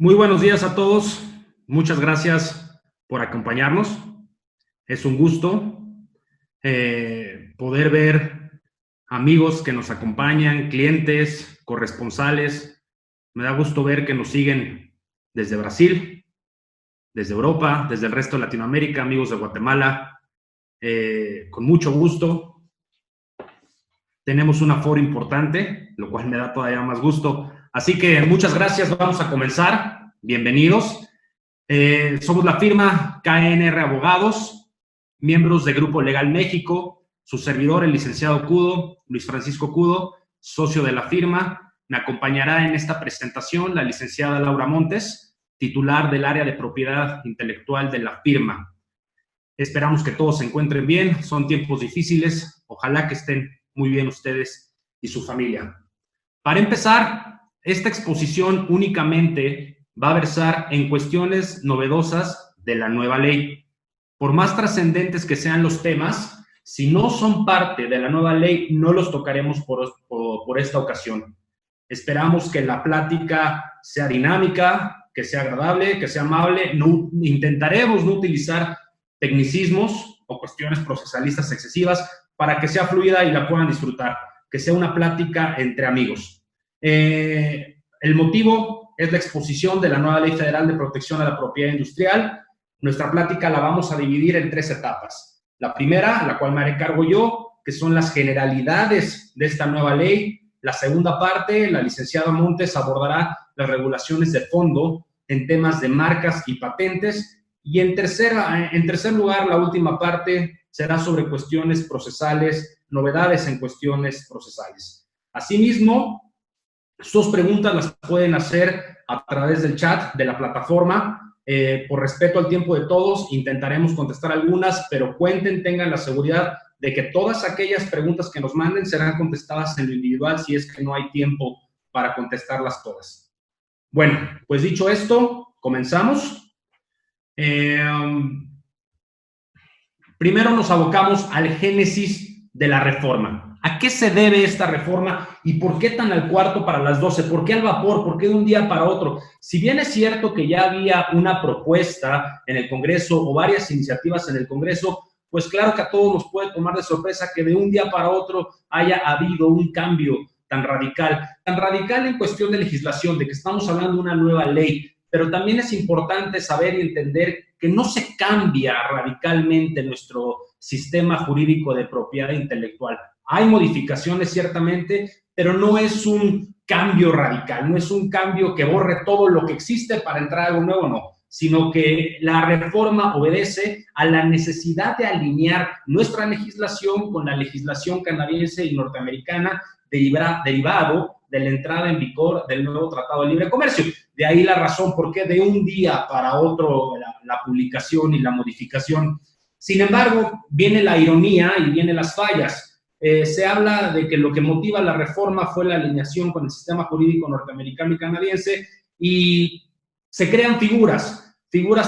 Muy buenos días a todos. Muchas gracias por acompañarnos. Es un gusto poder ver amigos que nos acompañan, clientes, corresponsales. Me da gusto ver que nos siguen desde Brasil, desde Europa, desde el resto de Latinoamérica, amigos de Guatemala. Con mucho gusto. Tenemos un aforo importante, lo cual me da todavía más gusto. Así que muchas gracias. Vamos a comenzar. Bienvenidos. Somos la firma KNR Abogados, miembros de Grupo Legal México, su servidor, el licenciado Cudo, Luis Francisco Cudo, socio de la firma. Me acompañará en esta presentación la licenciada Laura Montes, titular del área de propiedad intelectual de la firma. Esperamos que todos se encuentren bien. Son tiempos difíciles. Ojalá que estén muy bien ustedes y su familia. Para empezar, esta exposición únicamente va a versar en cuestiones novedosas de la nueva ley. Por más trascendentes que sean los temas, si no son parte de la nueva ley, no los tocaremos por esta ocasión. Esperamos que la plática sea dinámica, que sea agradable, que sea amable. Intentaremos no utilizar tecnicismos o cuestiones procesalistas excesivas para que sea fluida y la puedan disfrutar, que sea una plática entre amigos. El motivo es la exposición de la nueva Ley Federal de Protección a la Propiedad Industrial. Nuestra plática la vamos a dividir en 3 etapas. La primera, la cual me haré cargo yo, que son las generalidades de esta nueva ley. La segunda parte, la licenciada Montes abordará las regulaciones de fondo en temas de marcas y patentes. Y en tercer lugar, la última parte será sobre cuestiones procesales, novedades en cuestiones procesales. Asimismo, sus preguntas las pueden hacer a través del chat de la plataforma. Por respeto al tiempo de todos, intentaremos contestar algunas, pero tengan la seguridad de que todas aquellas preguntas que nos manden serán contestadas en lo individual si es que no hay tiempo para contestarlas todas. Bueno, pues dicho esto, comenzamos. Primero nos abocamos al génesis de la reforma. ¿A qué se debe esta reforma y por qué tan al cuarto para las 12? ¿Por qué al vapor? ¿Por qué de un día para otro? Si bien es cierto que ya había una propuesta en el Congreso o varias iniciativas en el Congreso, pues claro que a todos nos puede tomar de sorpresa que de un día para otro haya habido un cambio tan radical en cuestión de legislación, de que estamos hablando de una nueva ley. Pero también es importante saber y entender que no se cambia radicalmente nuestro sistema jurídico de propiedad intelectual. Hay modificaciones ciertamente, pero no es un cambio radical, no es un cambio que borre todo lo que existe para entrar a algo nuevo, no, sino que la reforma obedece a la necesidad de alinear nuestra legislación con la legislación canadiense y norteamericana derivado de la entrada en vigor del nuevo Tratado de Libre Comercio. De ahí la razón por qué de un día para otro la publicación y la modificación. Sin embargo, viene la ironía y vienen las fallas. Se habla de que lo que motiva la reforma fue la alineación con el sistema jurídico norteamericano y canadiense y se crean figuras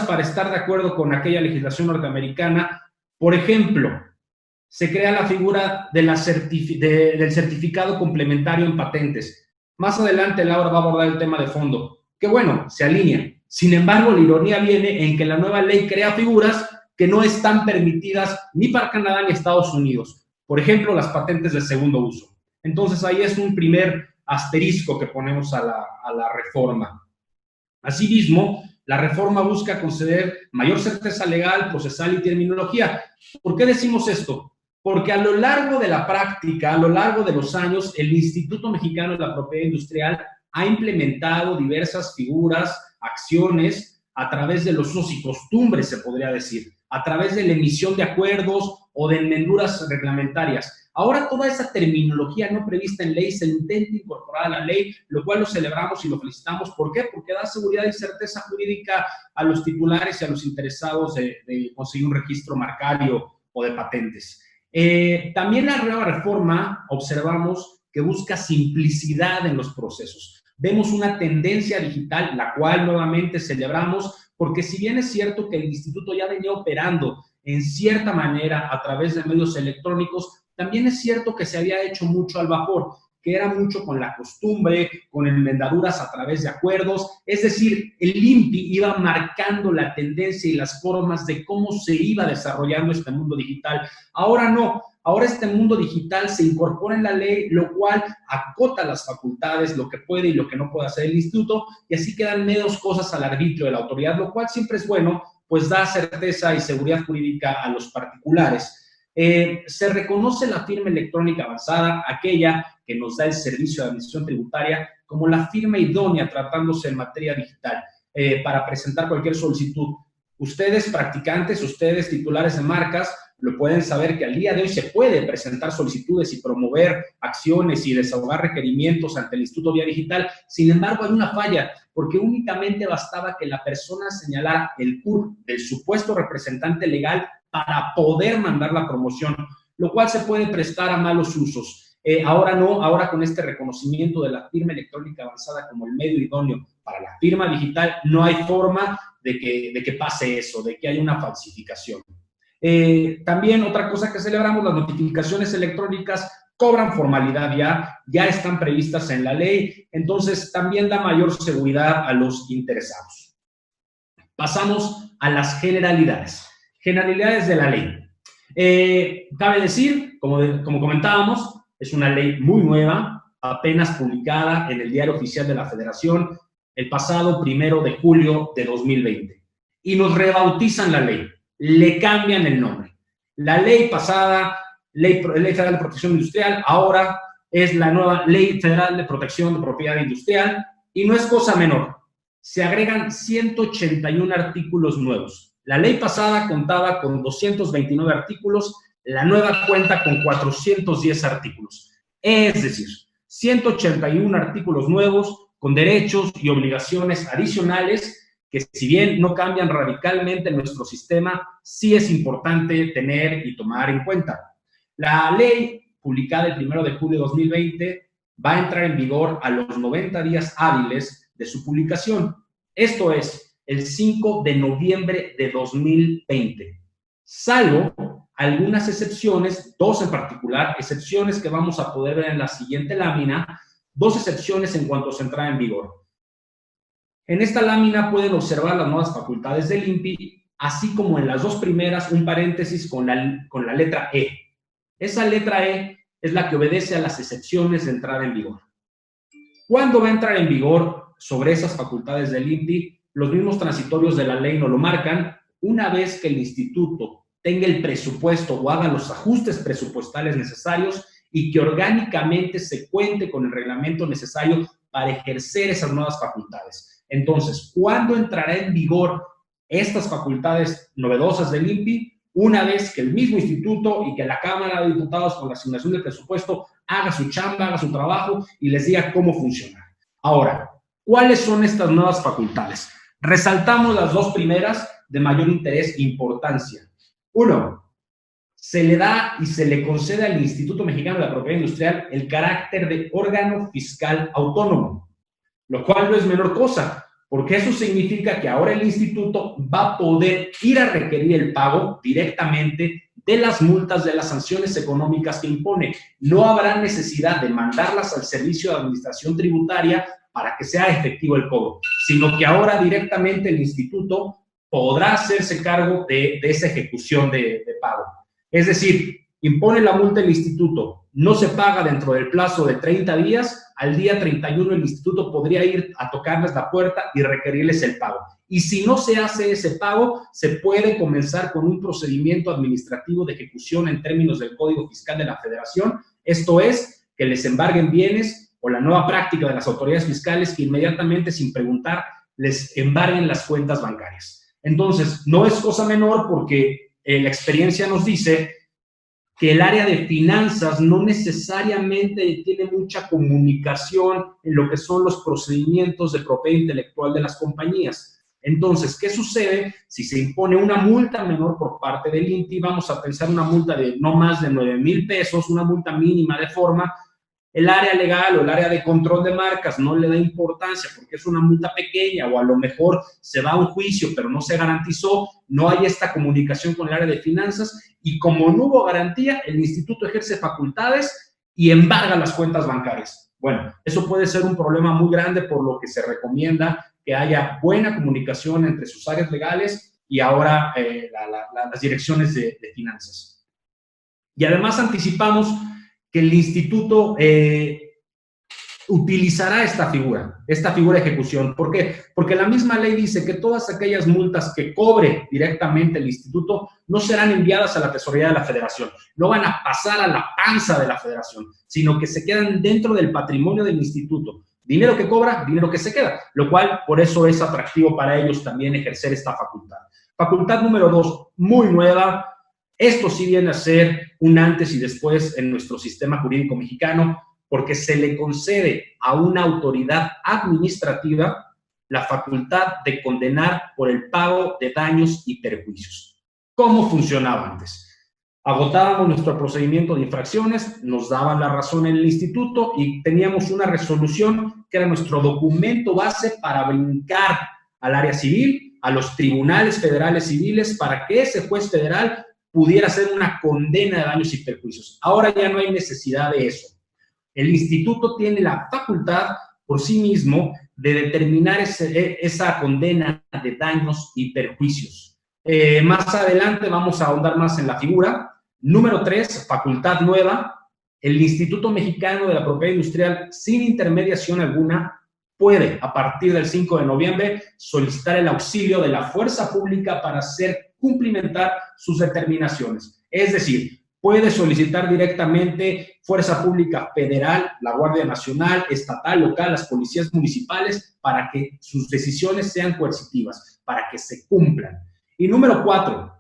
para estar de acuerdo con aquella legislación norteamericana. Por ejemplo, se crea la figura del certificado complementario en patentes. Más adelante Laura va a abordar el tema de fondo, que bueno, se alinea. Sin embargo, la ironía viene en que la nueva ley crea figuras que no están permitidas ni para Canadá ni Estados Unidos. Por ejemplo, las patentes de segundo uso. Entonces, ahí es un primer asterisco que ponemos a la reforma. Asimismo, la reforma busca conceder mayor certeza legal, procesal y terminología. ¿Por qué decimos esto? Porque a lo largo de la práctica, a lo largo de los años, el Instituto Mexicano de la Propiedad Industrial ha implementado diversas figuras, acciones, a través de los usos y costumbres, se podría decir, a través de la emisión de acuerdos o de enmenduras reglamentarias. Ahora toda esa terminología no prevista en ley se intenta incorporar a la ley, lo cual lo celebramos y lo felicitamos. ¿Por qué? Porque da seguridad y certeza jurídica a los titulares y a los interesados de conseguir un registro marcario o de patentes. También la nueva reforma observamos que busca simplicidad en los procesos. Vemos una tendencia digital, la cual nuevamente celebramos, porque si bien es cierto que el instituto ya venía operando en cierta manera a través de medios electrónicos, también es cierto que se había hecho mucho al vapor. que era mucho con la costumbre, con enmendaduras a través de acuerdos. Es decir, el INPI iba marcando la tendencia y las formas de cómo se iba desarrollando este mundo digital. Ahora no. Ahora este mundo digital se incorpora en la ley, lo cual acota las facultades, lo que puede y lo que no puede hacer el instituto, y así quedan menos cosas al arbitrio de la autoridad, lo cual siempre es bueno, pues da certeza y seguridad jurídica a los particulares. Se reconoce la firma electrónica avanzada, aquella que nos da el servicio de administración tributaria, como la firma idónea tratándose en materia digital para presentar cualquier solicitud. Ustedes, practicantes, ustedes, titulares de marcas, lo pueden saber que al día de hoy se puede presentar solicitudes y promover acciones y desahogar requerimientos ante el Instituto Vía Digital. Sin embargo, hay una falla, porque únicamente bastaba que la persona señalara el CURP del supuesto representante legal para poder mandar la promoción, lo cual se puede prestar a malos usos. Ahora no, ahora con este reconocimiento de la firma electrónica avanzada como el medio idóneo para la firma digital, no hay forma de que pase eso, de que haya una falsificación. También otra cosa que celebramos, las notificaciones electrónicas cobran formalidad ya están previstas en la ley, entonces también da mayor seguridad a los interesados. Pasamos a las generalidades. Generalidades de la ley. Cabe decir, como comentábamos, es una ley muy nueva, apenas publicada en el Diario Oficial de la Federación el pasado 1 de julio de 2020. Y nos rebautizan la ley, le cambian el nombre. La ley pasada, Ley Federal de Protección Industrial, ahora es la nueva Ley Federal de Protección de Propiedad Industrial, y no es cosa menor. Se agregan 181 artículos nuevos. La ley pasada contaba con 229 artículos, la nueva cuenta con 410 artículos. Es decir, 181 artículos nuevos con derechos y obligaciones adicionales que, si bien no cambian radicalmente nuestro sistema, sí es importante tener y tomar en cuenta. La ley, publicada el 1 de julio de 2020, va a entrar en vigor a los 90 días hábiles de su publicación. Esto es, el 5 de noviembre de 2020. Salvo algunas excepciones, dos en particular, excepciones que vamos a poder ver en la siguiente lámina, dos excepciones en cuanto a su entrada en vigor. En esta lámina pueden observar las nuevas facultades del INPI, así como en las dos primeras un paréntesis con la letra E. Esa letra E es la que obedece a las excepciones de entrada en vigor. ¿Cuándo va a entrar en vigor sobre esas facultades del INPI? Los mismos transitorios de la ley nos lo marcan. Una vez que el instituto tenga el presupuesto o haga los ajustes presupuestales necesarios y que orgánicamente se cuente con el reglamento necesario para ejercer esas nuevas facultades. Entonces, ¿cuándo entrará en vigor estas facultades novedosas del INPI? Una vez que el mismo instituto y que la Cámara de Diputados, con la asignación del presupuesto, haga su chamba, haga su trabajo y les diga cómo funciona. Ahora, ¿cuáles son estas nuevas facultades? Resaltamos las dos primeras de mayor interés e importancia. Uno, se le da y se le concede al Instituto Mexicano de la Propiedad Industrial el carácter de órgano fiscal autónomo, lo cual no es menor cosa, porque eso significa que ahora el instituto va a poder ir a requerir el pago directamente de las multas, de las sanciones económicas que impone. No habrá necesidad de mandarlas al Servicio de Administración Tributaria para que sea efectivo el cobro, sino que ahora directamente el instituto podrá hacerse cargo de esa ejecución de pago. Es decir, impone la multa el instituto, no se paga dentro del plazo de 30 días, al día 31 el instituto podría ir a tocarles la puerta y requerirles el pago. Y si no se hace ese pago, se puede comenzar con un procedimiento administrativo de ejecución en términos del Código Fiscal de la Federación. Esto es, que les embarguen bienes, o la nueva práctica de las autoridades fiscales que inmediatamente, sin preguntar, les embarguen las cuentas bancarias. Entonces, no es cosa menor porque la experiencia nos dice que el área de finanzas no necesariamente tiene mucha comunicación en lo que son los procedimientos de propiedad intelectual de las compañías. Entonces, ¿qué sucede? Si se impone una multa menor por parte del INPI, vamos a pensar una multa de no más de 9,000 pesos, una multa mínima de forma. El área legal o el área de control de marcas no le da importancia porque es una multa pequeña o a lo mejor se va a un juicio pero no se garantizó, no hay esta comunicación con el área de finanzas y como no hubo garantía, el instituto ejerce facultades y embarga las cuentas bancarias. Bueno, eso puede ser un problema muy grande, por lo que se recomienda que haya buena comunicación entre sus áreas legales y ahora las direcciones de finanzas. Y además anticipamos que el instituto utilizará esta figura de ejecución. ¿Por qué? Porque la misma ley dice que todas aquellas multas que cobre directamente el instituto no serán enviadas a la tesorería de la federación, no van a pasar a la panza de la federación, sino que se quedan dentro del patrimonio del instituto. Dinero que cobra, dinero que se queda, lo cual por eso es atractivo para ellos también ejercer esta facultad. Facultad número 2, muy nueva. Esto sí viene a ser un antes y después en nuestro sistema jurídico mexicano, porque se le concede a una autoridad administrativa la facultad de condenar por el pago de daños y perjuicios. ¿Cómo funcionaba antes? Agotábamos nuestro procedimiento de infracciones, nos daban la razón en el instituto y teníamos una resolución que era nuestro documento base para brincar al área civil, a los tribunales federales civiles, para que ese juez federal pudiera hacer una condena de daños y perjuicios. Ahora ya no hay necesidad de eso. El instituto tiene la facultad por sí mismo de determinar esa condena de daños y perjuicios. Más adelante vamos a ahondar más en la figura. Número 3, facultad nueva. El Instituto Mexicano de la Propiedad Industrial, sin intermediación alguna, puede, a partir del 5 de noviembre, solicitar el auxilio de la fuerza pública para hacer cumplimentar sus determinaciones. Es decir, puede solicitar directamente fuerza pública federal, la Guardia Nacional, estatal, local, las policías municipales, para que sus decisiones sean coercitivas, para que se cumplan. Y número 4,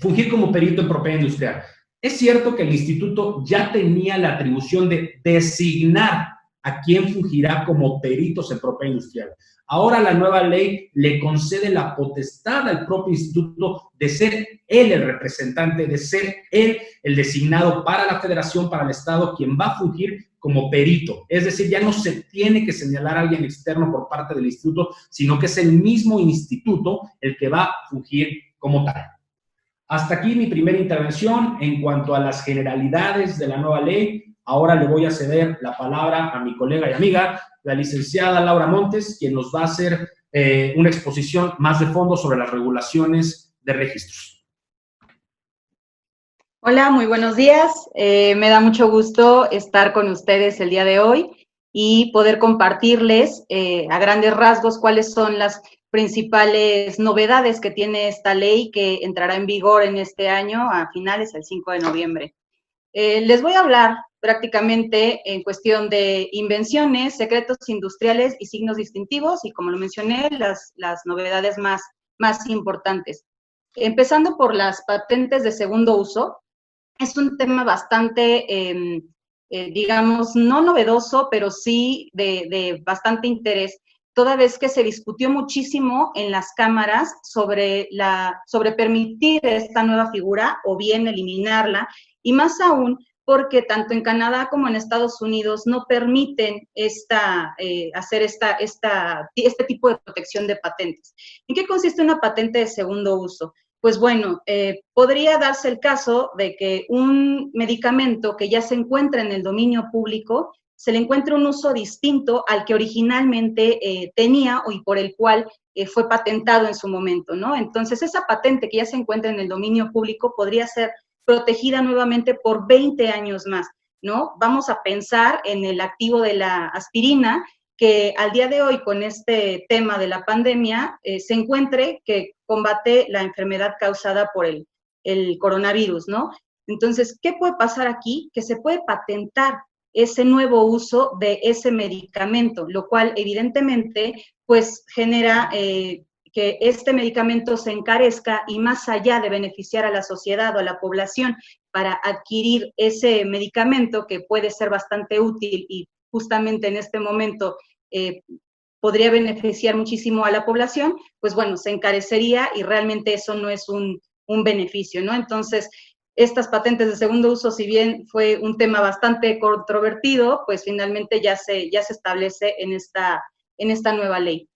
fungir como perito en propiedad industrial. Es cierto que el instituto ya tenía la atribución de designar a quién fungirá como peritos en propiedad industrial. Ahora la nueva ley le concede la potestad al propio instituto de ser él el representante, de ser él el designado para la federación, para el estado, quien va a fungir como perito. Es decir, ya no se tiene que señalar a alguien externo por parte del instituto, sino que es el mismo instituto el que va a fungir como tal. Hasta aquí mi primera intervención en cuanto a las generalidades de la nueva ley. Ahora le voy a ceder la palabra a mi colega y amiga, la licenciada Laura Montes, quien nos va a hacer una exposición más de fondo sobre las regulaciones de registros. Hola, muy buenos días. Me da mucho gusto estar con ustedes el día de hoy y poder compartirles a grandes rasgos cuáles son las principales novedades que tiene esta ley que entrará en vigor en este año a finales, el 5 de noviembre. Les voy a hablar prácticamente en cuestión de invenciones, secretos industriales y signos distintivos y, como lo mencioné, las novedades más importantes. Empezando por las patentes de segundo uso, es un tema bastante, digamos, no novedoso, pero sí de bastante interés, toda vez que se discutió muchísimo en las cámaras sobre permitir esta nueva figura o bien eliminarla, y más aún porque tanto en Canadá como en Estados Unidos no permiten hacer este tipo de protección de patentes. ¿En qué consiste una patente de segundo uso? Pues bueno, podría darse el caso de que un medicamento que ya se encuentra en el dominio público se le encuentre un uso distinto al que originalmente tenía y por el cual fue patentado en su momento, ¿no? Entonces, esa patente que ya se encuentra en el dominio público podría ser protegida nuevamente por 20 años más, ¿no? Vamos a pensar en el activo de la aspirina, que al día de hoy, con este tema de la pandemia, se encuentre que combate la enfermedad causada por el coronavirus, ¿no? Entonces, ¿qué puede pasar aquí? Que se puede patentar ese nuevo uso de ese medicamento, lo cual evidentemente pues genera que este medicamento se encarezca y más allá de beneficiar a la sociedad o a la población para adquirir ese medicamento que puede ser bastante útil y justamente en este momento podría beneficiar muchísimo a la población, pues bueno, se encarecería y realmente eso no es un beneficio, ¿no? Entonces, estas patentes de segundo uso, si bien fue un tema bastante controvertido, pues finalmente ya se establece en esta nueva ley.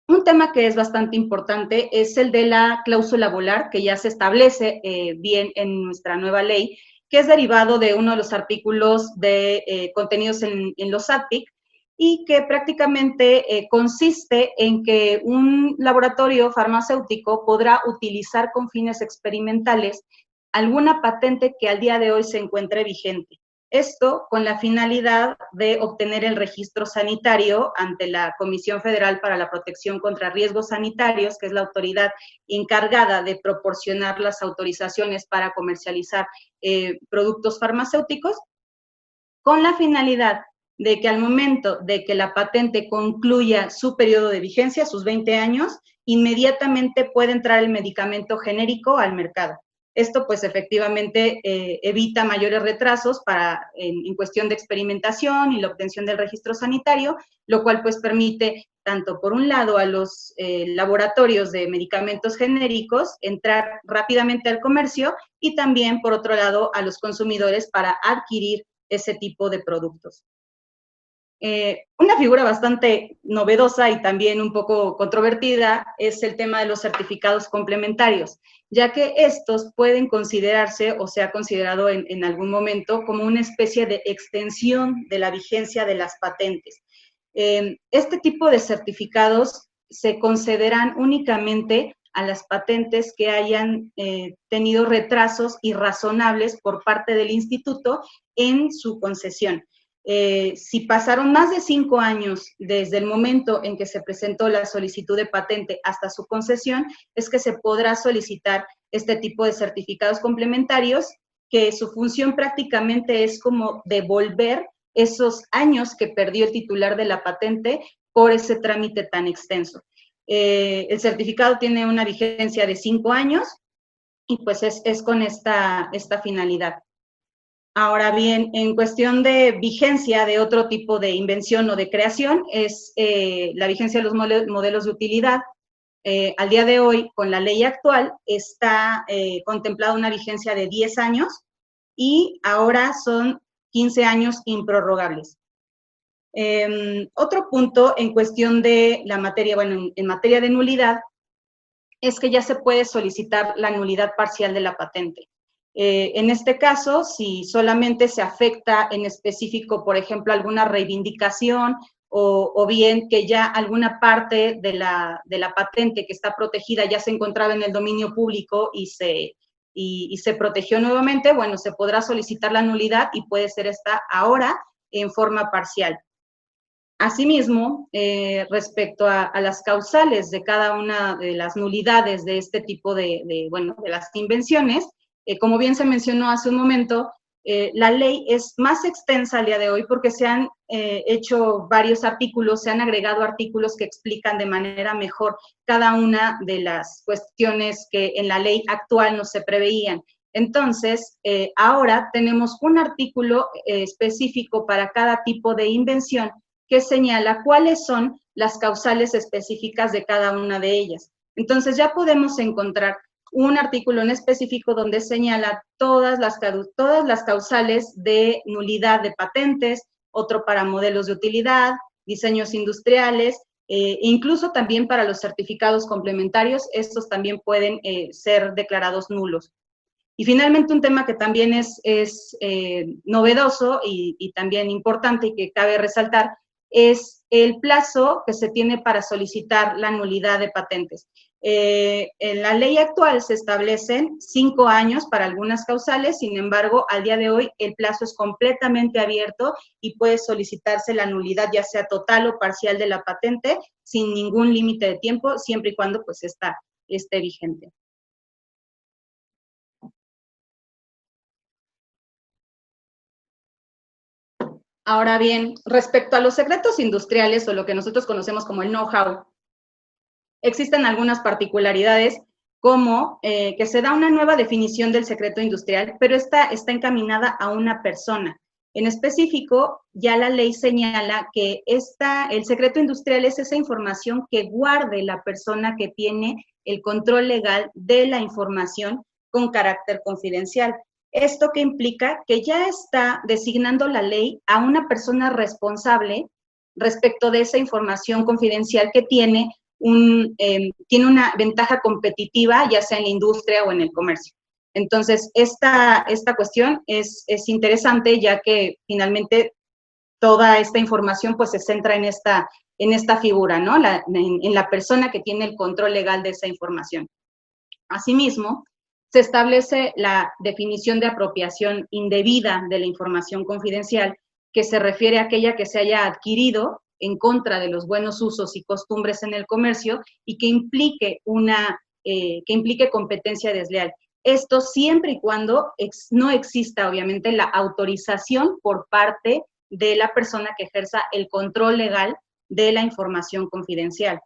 Un tema que es bastante importante es el de la cláusula volar, que ya se establece bien en nuestra nueva ley, que es derivado de uno de los artículos de contenidos en los ADPIC, y que prácticamente consiste en que un laboratorio farmacéutico podrá utilizar con fines experimentales alguna patente que al día de hoy se encuentre vigente. Esto con la finalidad de obtener el registro sanitario ante la Comisión Federal para la Protección contra Riesgos Sanitarios, que es la autoridad encargada de proporcionar las autorizaciones para comercializar productos farmacéuticos, con la finalidad de que al momento de que la patente concluya su periodo de vigencia, sus 20 años, inmediatamente puede entrar el medicamento genérico al mercado. Esto, pues, efectivamente evita mayores retrasos en cuestión de experimentación y la obtención del registro sanitario, lo cual, pues, permite, tanto por un lado a los laboratorios de medicamentos genéricos entrar rápidamente al comercio y también, por otro lado, a los consumidores para adquirir ese tipo de productos. Una figura bastante novedosa y también un poco controvertida es el tema de los certificados complementarios, ya que estos pueden considerarse o se ha considerado en algún momento como una especie de extensión de la vigencia de las patentes. Este tipo de certificados se concederán únicamente a las patentes que hayan tenido retrasos irrazonables por parte del instituto en su concesión. Si pasaron más de 5 años desde el momento en que se presentó la solicitud de patente hasta su concesión, es que se podrá solicitar este tipo de certificados complementarios, que su función prácticamente es como devolver esos años que perdió el titular de la patente por ese trámite tan extenso. El certificado tiene una vigencia de 5 años y pues es con esta finalidad. Ahora bien, en cuestión de vigencia de otro tipo de invención o de creación, es la vigencia de los modelos de utilidad. Al día de hoy, con la ley actual, está contemplada una vigencia de 10 años y ahora son 15 años improrrogables. Otro punto en cuestión de la materia, bueno, en materia de nulidad, es que ya se puede solicitar la nulidad parcial de la patente. En este caso, si solamente se afecta en específico, por ejemplo, alguna reivindicación o bien que ya alguna parte de la patente que está protegida ya se encontraba en el dominio público y se protegió nuevamente, bueno, se podrá solicitar la nulidad y puede ser esta ahora en forma parcial. Asimismo, respecto a las causales de cada una de las nulidades de este tipo de las invenciones, como bien se mencionó hace un momento, la ley es más extensa al día de hoy porque se han hecho varios artículos, se han agregado artículos que explican de manera mejor cada una de las cuestiones que en la ley actual no se preveían. Entonces, ahora tenemos un artículo específico para cada tipo de invención que señala cuáles son las causales específicas de cada una de ellas. Entonces, ya podemos encontrar un artículo en específico donde señala todas las causales de nulidad de patentes, otro para modelos de utilidad, diseños industriales, incluso también para los certificados complementarios, estos también pueden ser declarados nulos. Y finalmente un tema que también es novedoso y también importante y que cabe resaltar es el plazo que se tiene para solicitar la nulidad de patentes. En la ley actual se establecen 5 años para algunas causales, sin embargo, al día de hoy el plazo es completamente abierto y puede solicitarse la nulidad ya sea total o parcial de la patente sin ningún límite de tiempo, siempre y cuando pues esté vigente. Ahora bien, respecto a los secretos industriales o lo que nosotros conocemos como el know-how, existen algunas particularidades como que se da una nueva definición del secreto industrial, pero esta está encaminada a una persona. En específico, ya la ley señala que el secreto industrial es esa información que guarde la persona que tiene el control legal de la información con carácter confidencial. ¿Esto qué implica? Que ya está designando la ley a una persona responsable respecto de esa información confidencial que tiene una ventaja competitiva, ya sea en la industria o en el comercio. Entonces, esta cuestión es interesante, ya que finalmente toda esta información pues se centra en esta figura, ¿no? En la persona que tiene el control legal de esa información. Asimismo, se establece la definición de apropiación indebida de la información confidencial, que se refiere a aquella que se haya adquirido en contra de los buenos usos y costumbres en el comercio y que implique competencia desleal. Esto siempre y cuando no exista, obviamente, la autorización por parte de la persona que ejerza el control legal de la información confidencial.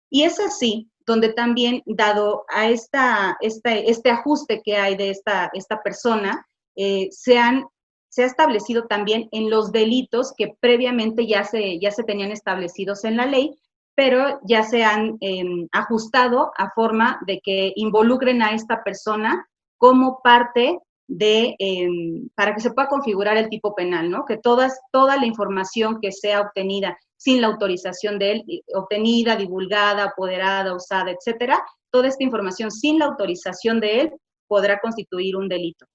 Y es así donde también, dado a este ajuste que hay de esta persona, se ha establecido también en los delitos que previamente ya se tenían establecidos en la ley, pero ya se han ajustado a forma de que involucren a esta persona como parte para que se pueda configurar el tipo penal, ¿no? Que toda la información que sea obtenida sin la autorización de él, obtenida, divulgada, apoderada, usada, etcétera, toda esta información sin la autorización de él podrá constituir un delito.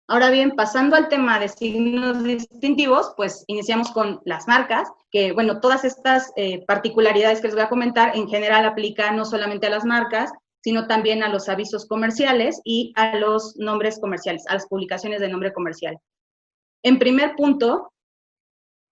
Ahora bien, pasando al tema de signos distintivos, pues iniciamos con las marcas, que bueno, todas estas particularidades que les voy a comentar en general aplican no solamente a las marcas, sino también a los avisos comerciales y a los nombres comerciales, a las publicaciones de nombre comercial. En primer punto,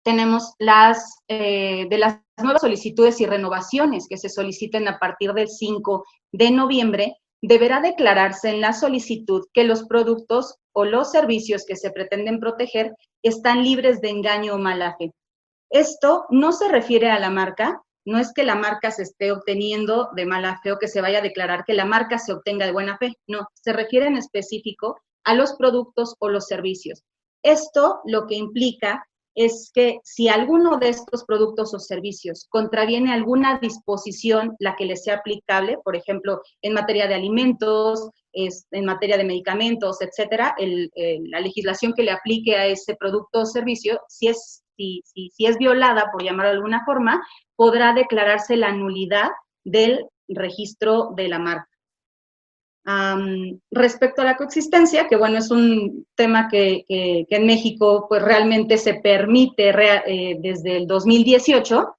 tenemos de las nuevas solicitudes y renovaciones que se soliciten a partir del 5 de noviembre, deberá declararse en la solicitud que los productos o los servicios que se pretenden proteger están libres de engaño o mala fe. Esto no se refiere a la marca, no es que la marca se esté obteniendo de mala fe o que se vaya a declarar que la marca se obtenga de buena fe, no, se refiere en específico a los productos o los servicios. Esto lo que implica es que si alguno de estos productos o servicios contraviene alguna disposición, la que les sea aplicable, por ejemplo, en materia de alimentos, en materia de medicamentos, etcétera, la legislación que le aplique a ese producto o servicio, si es violada, por llamarlo de alguna forma, podrá declararse la nulidad del registro de la marca. Respecto a la coexistencia, que bueno, es un tema que en México pues realmente se permite desde el 2018,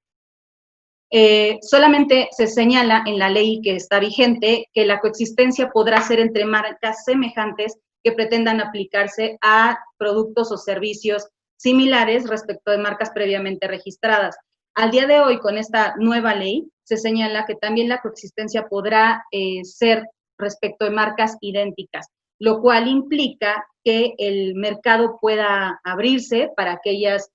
solamente se señala en la ley que está vigente que la coexistencia podrá ser entre marcas semejantes que pretendan aplicarse a productos o servicios similares respecto de marcas previamente registradas. Al día de hoy, con esta nueva ley, se señala que también la coexistencia podrá ser respecto de marcas idénticas, lo cual implica que el mercado pueda abrirse para aquellas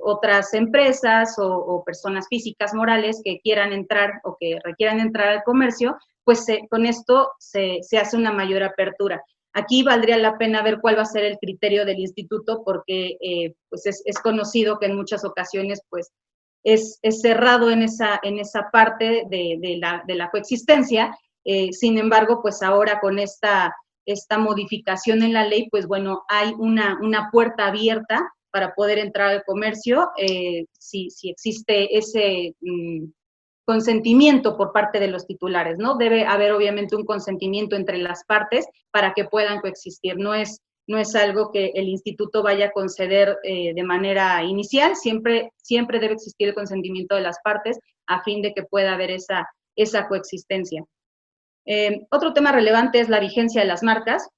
otras empresas o personas físicas, morales, que quieran entrar o que requieran entrar al comercio, pues con esto se hace una mayor apertura. Aquí valdría la pena ver cuál va a ser el criterio del instituto, porque pues es conocido que en muchas ocasiones pues es cerrado en esa parte de la coexistencia. Sin embargo, pues ahora con esta modificación en la ley, pues bueno, hay una puerta abierta para poder entrar al comercio, si existe ese consentimiento por parte de los titulares, ¿no? Debe haber obviamente un consentimiento entre las partes para que puedan coexistir. No es algo que el instituto vaya a conceder de manera inicial, siempre debe existir el consentimiento de las partes a fin de que pueda haber esa coexistencia. Otro tema relevante es la vigencia de las marcas.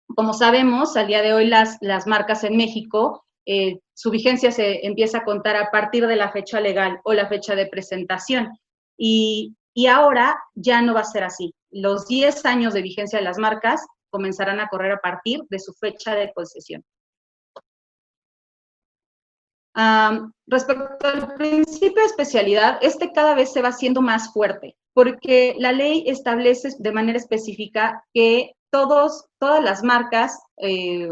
Como sabemos, al día de hoy las marcas en México, su vigencia se empieza a contar a partir de la fecha legal o la fecha de presentación. Y ahora ya no va a ser así. Los 10 años de vigencia de las marcas comenzarán a correr a partir de su fecha de concesión. Respecto al principio de especialidad, cada vez se va haciendo más fuerte, porque la ley establece de manera específica que todas las marcas,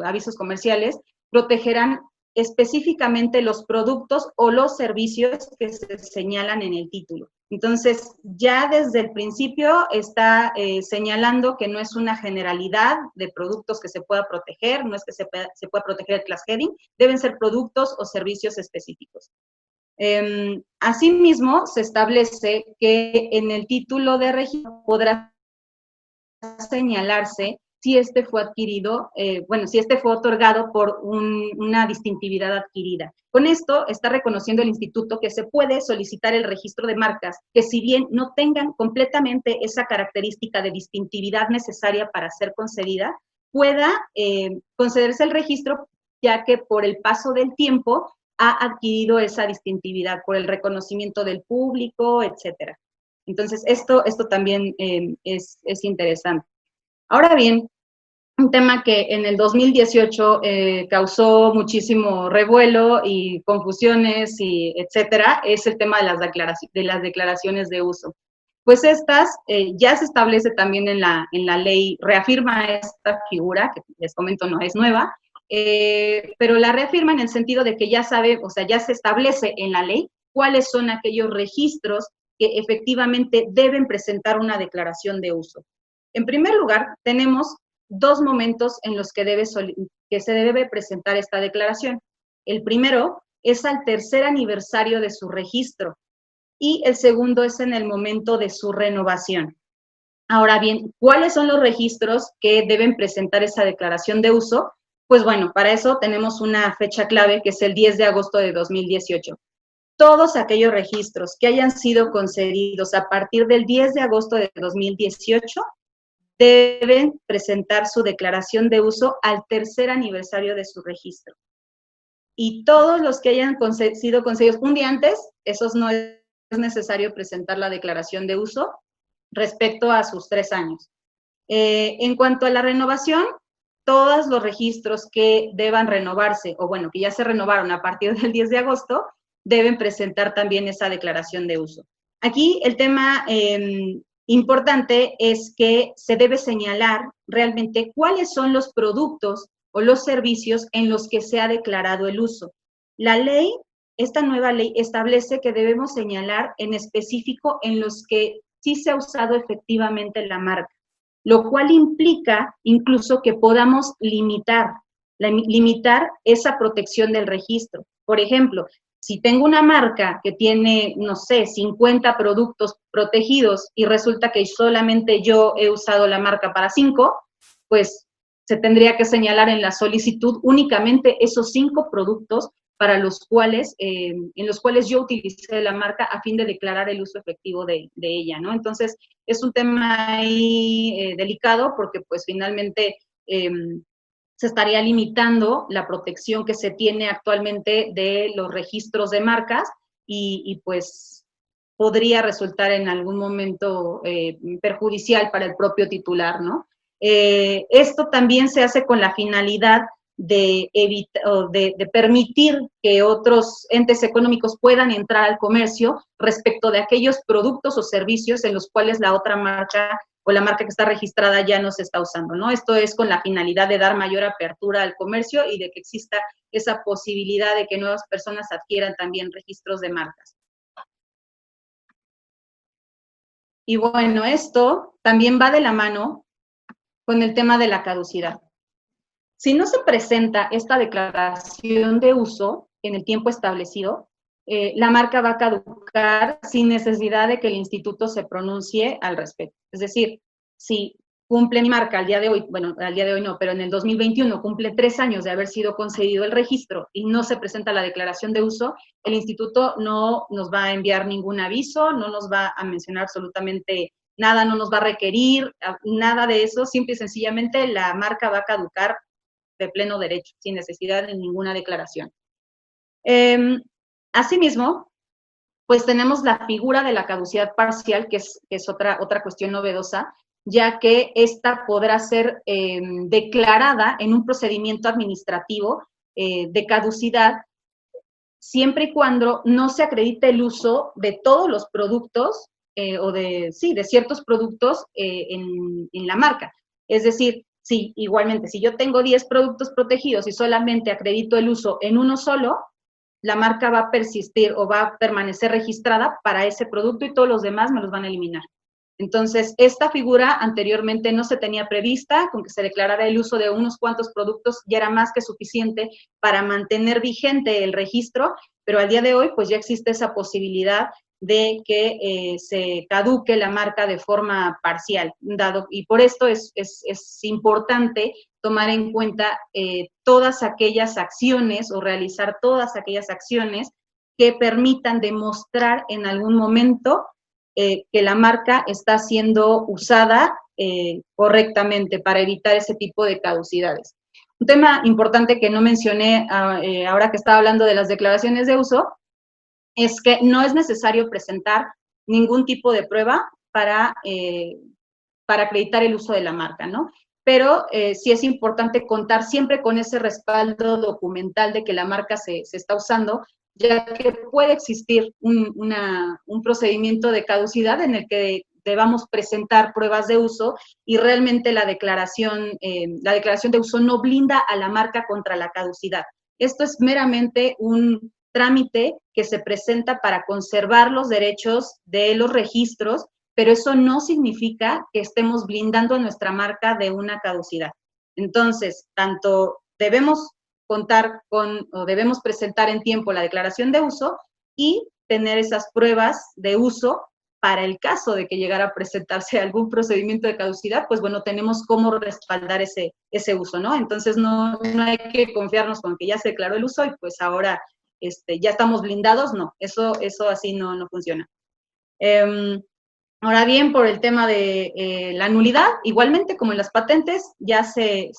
avisos comerciales, protegerán específicamente los productos o los servicios que se señalan en el título. Entonces, ya desde el principio está señalando que no es una generalidad de productos que se pueda proteger, no es que se pueda proteger el class heading, deben ser productos o servicios específicos. Asimismo, se establece que en el título de registro podrá señalarse si este fue adquirido, si este fue otorgado por una distintividad adquirida. Con esto está reconociendo el instituto que se puede solicitar el registro de marcas que, si bien no tengan completamente esa característica de distintividad necesaria para ser concedida, pueda concederse el registro, ya que por el paso del tiempo ha adquirido esa distintividad, por el reconocimiento del público, etcétera. Entonces, esto también es interesante. Ahora bien, un tema que en el 2018 causó muchísimo revuelo y confusiones y etcétera, es el tema de las declaraciones de uso. Pues estas ya se establece también en la ley, reafirma esta figura, que les comento no es nueva, pero la reafirma en el sentido de que ya ya se establece en la ley cuáles son aquellos registros que efectivamente deben presentar una declaración de uso. En primer lugar, tenemos dos momentos en los que se debe presentar esta declaración. El primero es al tercer aniversario de su registro y el segundo es en el momento de su renovación. Ahora bien, ¿cuáles son los registros que deben presentar esa declaración de uso? Pues bueno, para eso tenemos una fecha clave que es el 10 de agosto de 2018. Todos aquellos registros que hayan sido concedidos a partir del 10 de agosto de 2018 deben presentar su declaración de uso al tercer aniversario de su registro. Y todos los que hayan sido concedidos un día antes, esos no es necesario presentar la declaración de uso respecto a sus 3 años. En cuanto a la renovación, todos los registros que deban renovarse, o bueno, que ya se renovaron a partir del 10 de agosto, deben presentar también esa declaración de uso. Aquí el tema importante es que se debe señalar realmente cuáles son los productos o los servicios en los que se ha declarado el uso. La ley, esta nueva ley, establece que debemos señalar en específico en los que sí se ha usado efectivamente la marca, lo cual implica incluso que podamos limitar esa protección del registro. Por ejemplo, si tengo una marca que tiene, no sé, 50 productos protegidos y resulta que solamente yo he usado la marca para 5, pues se tendría que señalar en la solicitud únicamente esos 5 productos en los cuales yo utilicé la marca a fin de declarar el uso efectivo de ella, ¿no? Entonces, es un tema ahí delicado porque pues finalmente se estaría limitando la protección que se tiene actualmente de los registros de marcas y pues podría resultar en algún momento perjudicial para el propio titular, ¿no? Esto también se hace con la finalidad de permitir que otros entes económicos puedan entrar al comercio respecto de aquellos productos o servicios en los cuales la otra marca o la marca que está registrada ya no se está usando, ¿no? Esto es con la finalidad de dar mayor apertura al comercio y de que exista esa posibilidad de que nuevas personas adquieran también registros de marcas. Y bueno, esto también va de la mano con el tema de la caducidad. Si no se presenta esta declaración de uso en el tiempo establecido, la marca va a caducar sin necesidad de que el instituto se pronuncie al respecto. Es decir, si cumple mi marca al día de hoy, bueno, al día de hoy no, pero en el 2021 cumple 3 años de haber sido concedido el registro y no se presenta la declaración de uso, el instituto no nos va a enviar ningún aviso, no nos va a mencionar absolutamente nada, no nos va a requerir nada de eso, simple y sencillamente la marca va a caducar de pleno derecho, sin necesidad de ninguna declaración. Asimismo, pues tenemos la figura de la caducidad parcial, que es otra cuestión novedosa, ya que esta podrá ser declarada en un procedimiento administrativo de caducidad, siempre y cuando no se acredite el uso de todos los productos de ciertos productos en la marca. Es decir, sí, igualmente, si yo tengo 10 productos protegidos y solamente acredito el uso en uno solo, la marca va a persistir o va a permanecer registrada para ese producto y todos los demás me los van a eliminar. Entonces, esta figura anteriormente no se tenía prevista, con que se declarara el uso de unos cuantos productos ya era más que suficiente para mantener vigente el registro, pero al día de hoy pues ya existe esa posibilidad de que se caduque la marca de forma parcial, y por esto es importante tomar en cuenta todas aquellas acciones o realizar todas aquellas acciones que permitan demostrar en algún momento que la marca está siendo usada correctamente para evitar ese tipo de caducidades. Un tema importante que no mencioné ahora que estaba hablando de las declaraciones de uso es que no es necesario presentar ningún tipo de prueba para acreditar el uso de la marca, ¿no? Pero sí es importante contar siempre con ese respaldo documental de que la marca se está usando, ya que puede existir un procedimiento de caducidad en el que debamos presentar pruebas de uso y realmente la declaración de uso no blinda a la marca contra la caducidad. Esto es meramente un trámite que se presenta para conservar los derechos de los registros, pero eso no significa que estemos blindando a nuestra marca de una caducidad. Entonces, tanto debemos contar con o debemos presentar en tiempo la declaración de uso y tener esas pruebas de uso para el caso de que llegara a presentarse algún procedimiento de caducidad, pues bueno, tenemos cómo respaldar ese uso, ¿no? Entonces no hay que confiarnos con que ya se declaró el uso y pues ahora ya estamos blindados, no, eso así no funciona. Ahora bien, por el tema de la nulidad, igualmente como en las patentes, ya se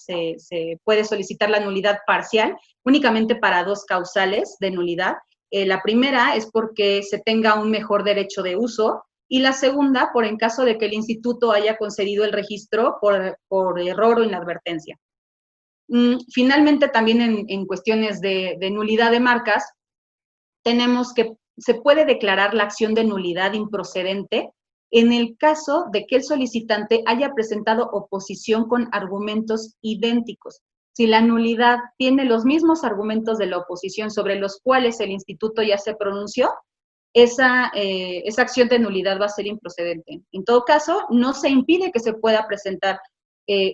puede solicitar la nulidad parcial únicamente para dos causales de nulidad. La primera es porque se tenga un mejor derecho de uso y la segunda por en caso de que el instituto haya concedido el registro por error o inadvertencia. Finalmente, también en cuestiones de nulidad de marcas, tenemos que se puede declarar la acción de nulidad improcedente en el caso de que el solicitante haya presentado oposición con argumentos idénticos. Si la nulidad tiene los mismos argumentos de la oposición sobre los cuales el instituto ya se pronunció, esa acción de nulidad va a ser improcedente. En todo caso, no se impide que se pueda presentar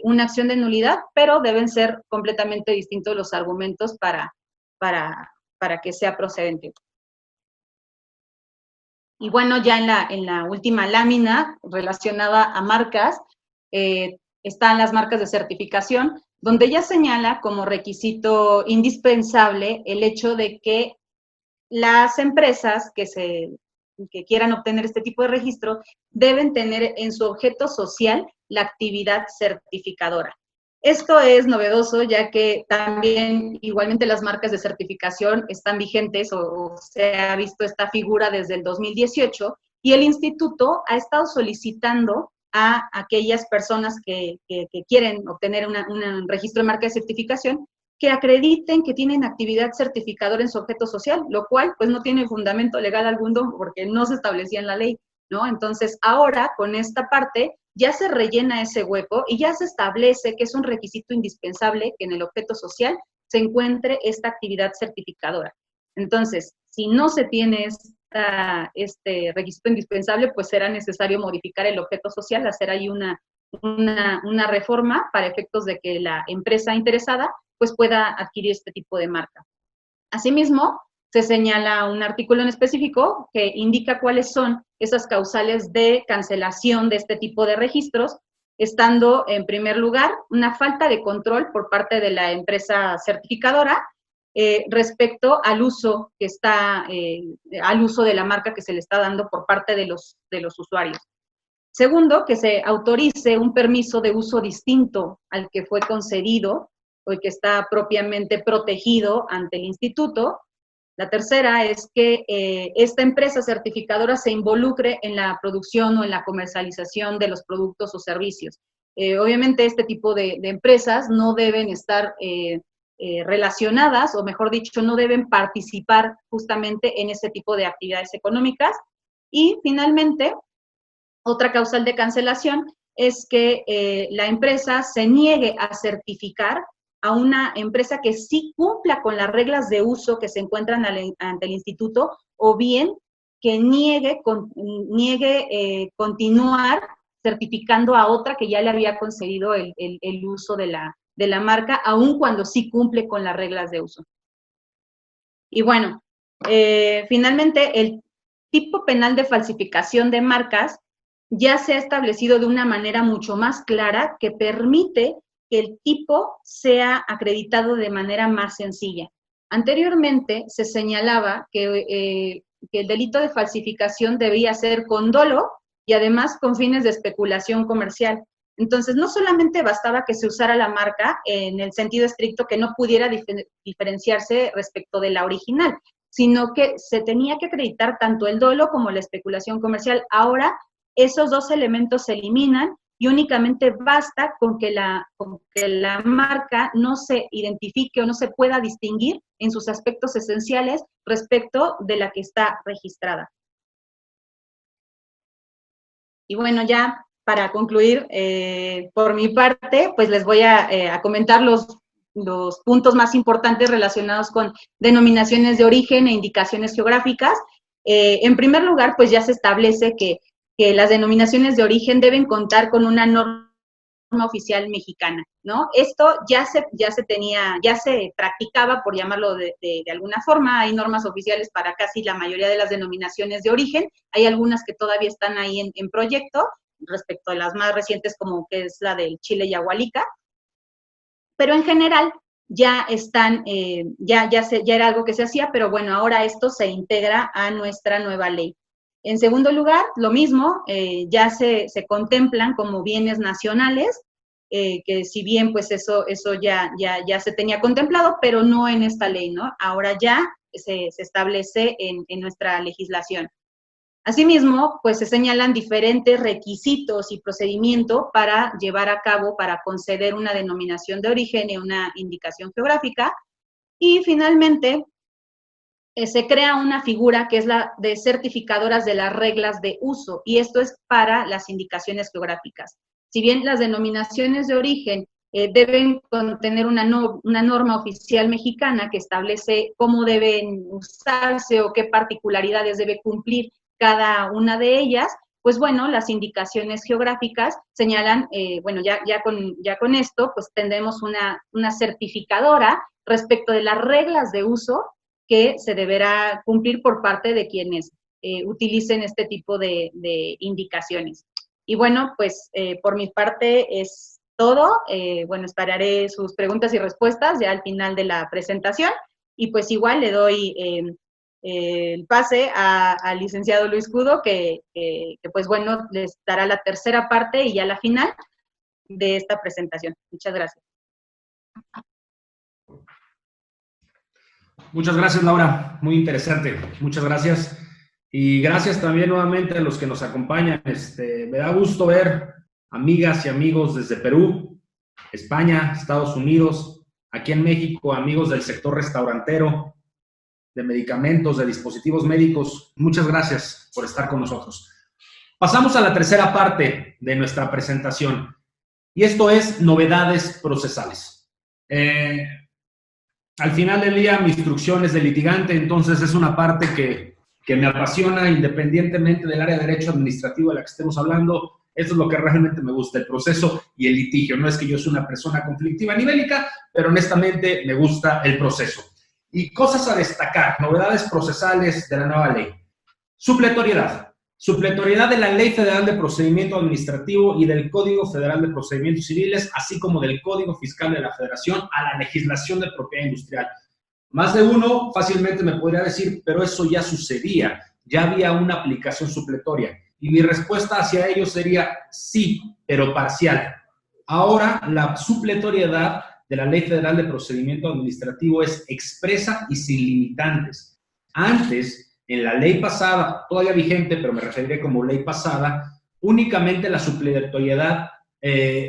una acción de nulidad, pero deben ser completamente distintos los argumentos para que sea procedente. Y bueno, ya en la última lámina relacionada a marcas, están las marcas de certificación, donde ya señala como requisito indispensable el hecho de que las empresas que quieran obtener este tipo de registro deben tener en su objeto social la actividad certificadora. Esto es novedoso, ya que también igualmente las marcas de certificación están vigentes o se ha visto esta figura desde el 2018 y el instituto ha estado solicitando a aquellas personas que quieren obtener un registro de marca de certificación que acrediten que tienen actividad certificadora en su objeto social, lo cual pues no tiene fundamento legal alguno porque no se establecía en la ley, ¿no? Entonces ahora con esta parte ya se rellena ese hueco y ya se establece que es un requisito indispensable que en el objeto social se encuentre esta actividad certificadora. Entonces, si no se tiene este requisito indispensable, pues será necesario modificar el objeto social, hacer ahí una reforma para efectos de que la empresa interesada pues pueda adquirir este tipo de marca. Asimismo, se señala un artículo en específico que indica cuáles son esas causales de cancelación de este tipo de registros, estando en primer lugar una falta de control por parte de la empresa certificadora respecto al uso al uso de la marca que se le está dando por parte de los usuarios. Segundo, que se autorice un permiso de uso distinto al que fue concedido o el que está propiamente protegido ante el instituto. La tercera es que esta empresa certificadora se involucre en la producción o en la comercialización de los productos o servicios. Obviamente este tipo de empresas no deben estar relacionadas, o mejor dicho, no deben participar justamente en ese tipo de actividades económicas. Y finalmente, otra causal de cancelación es que la empresa se niegue a certificar a una empresa que sí cumpla con las reglas de uso que se encuentran ante el instituto, o bien que niegue continuar certificando a otra que ya le había concedido el uso de la marca, aun cuando sí cumple con las reglas de uso. Y bueno, finalmente tipo penal de falsificación de marcas ya se ha establecido de una manera mucho más clara que permite que el tipo sea acreditado de manera más sencilla. Anteriormente se señalaba que el delito de falsificación debía ser con dolo y además con fines de especulación comercial. Entonces, no solamente bastaba que se usara la marca en el sentido estricto que no pudiera diferenciarse respecto de la original, sino que se tenía que acreditar tanto el dolo como la especulación comercial. Ahora, esos dos elementos se eliminan y únicamente basta con que la marca no se identifique o no se pueda distinguir en sus aspectos esenciales respecto de la que está registrada. Y bueno, ya para concluir, por mi parte, pues les voy a comentar los puntos más importantes relacionados con denominaciones de origen e indicaciones geográficas. En primer lugar, pues ya se establece que las denominaciones de origen deben contar con una norma oficial mexicana, ¿no? Esto ya se practicaba, por llamarlo de alguna forma. Hay normas oficiales para casi la mayoría de las denominaciones de origen. Hay algunas que todavía están ahí en proyecto, respecto a las más recientes, como que es la del Chile y Agualica. Pero en general ya están, ya era algo que se hacía, pero bueno, ahora esto se integra a nuestra nueva ley. En segundo lugar, lo mismo, ya se contemplan como bienes nacionales, que si bien pues eso ya se tenía contemplado, pero no en esta ley, ¿no? Ahora ya se establece en nuestra legislación. Asimismo, pues se señalan diferentes requisitos y procedimientos para llevar a cabo, para conceder una denominación de origen y una indicación geográfica. Y finalmente, se crea una figura que es la de certificadoras de las reglas de uso, y esto es para las indicaciones geográficas. Si bien las denominaciones de origen deben contener una norma oficial mexicana que establece cómo deben usarse o qué particularidades debe cumplir cada una de ellas, pues bueno, las indicaciones geográficas señalan, bueno, ya con esto, pues tendremos una certificadora respecto de las reglas de uso que se deberá cumplir por parte de quienes utilicen este tipo de indicaciones. Y bueno, pues por mi parte es todo. Bueno, esperaré sus preguntas y respuestas ya al final de la presentación. Y pues igual le doy el pase al licenciado Luis Cudo, que pues bueno, les dará la tercera parte y ya la final de esta presentación. Muchas gracias. Muchas gracias, Laura. Muy interesante. Muchas gracias. Y gracias también nuevamente a los que nos acompañan. Me da gusto ver amigas y amigos desde Perú, España, Estados Unidos, aquí en México, amigos del sector restaurantero, de medicamentos, de dispositivos médicos. Muchas gracias por estar con nosotros. Pasamos a la tercera parte de nuestra presentación, y esto es novedades procesales. Al final del día, mi instrucción es de litigante, entonces es una parte que me apasiona independientemente del área de derecho administrativo de la que estemos hablando. Esto es lo que realmente me gusta, el proceso y el litigio. No es que yo sea una persona conflictiva ni bélica, pero honestamente me gusta el proceso. Y cosas a destacar, novedades procesales de la nueva ley. Supletoriedad. Supletoriedad de la Ley Federal de Procedimiento Administrativo y del Código Federal de Procedimientos Civiles, así como del Código Fiscal de la Federación a la legislación de propiedad industrial. Más de uno fácilmente me podría decir, pero eso ya sucedía, ya había una aplicación supletoria. Y mi respuesta hacia ello sería sí, pero parcial. Ahora la supletoriedad de la Ley Federal de Procedimiento Administrativo es expresa y sin limitantes. Antes, en la ley pasada, todavía vigente, pero me referiré como ley pasada, únicamente la supletoriedad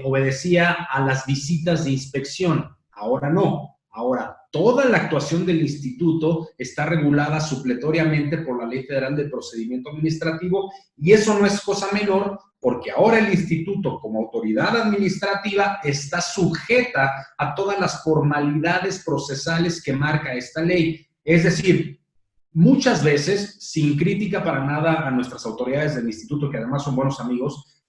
obedecía a las visitas de inspección. Ahora no. Ahora, toda la actuación del instituto está regulada supletoriamente por la Ley Federal de Procedimiento Administrativo, y eso no es cosa menor, porque ahora el instituto, como autoridad administrativa, está sujeta a todas las formalidades procesales que marca esta ley. Es decir, muchas veces, sin crítica para nada a nuestras autoridades del instituto, que además son buenos amigos,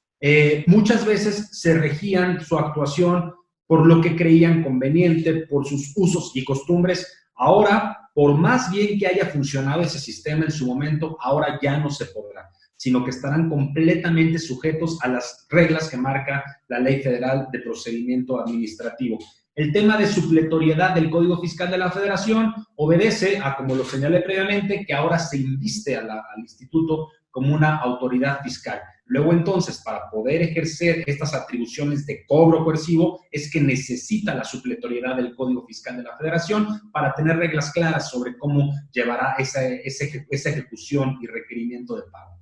muchas veces se regían su actuación por lo que creían conveniente, por sus usos y costumbres. Ahora, por más bien que haya funcionado ese sistema en su momento, ahora ya no se podrá, sino que estarán completamente sujetos a las reglas que marca la Ley Federal de Procedimiento Administrativo. El tema de supletoriedad del Código Fiscal de la Federación obedece a, como lo señalé previamente, que ahora se inviste al instituto como una autoridad fiscal. Luego, entonces, para poder ejercer estas atribuciones de cobro coercivo, es que necesita la supletoriedad del Código Fiscal de la Federación para tener reglas claras sobre cómo llevará esa ejecución y requerimiento de pago.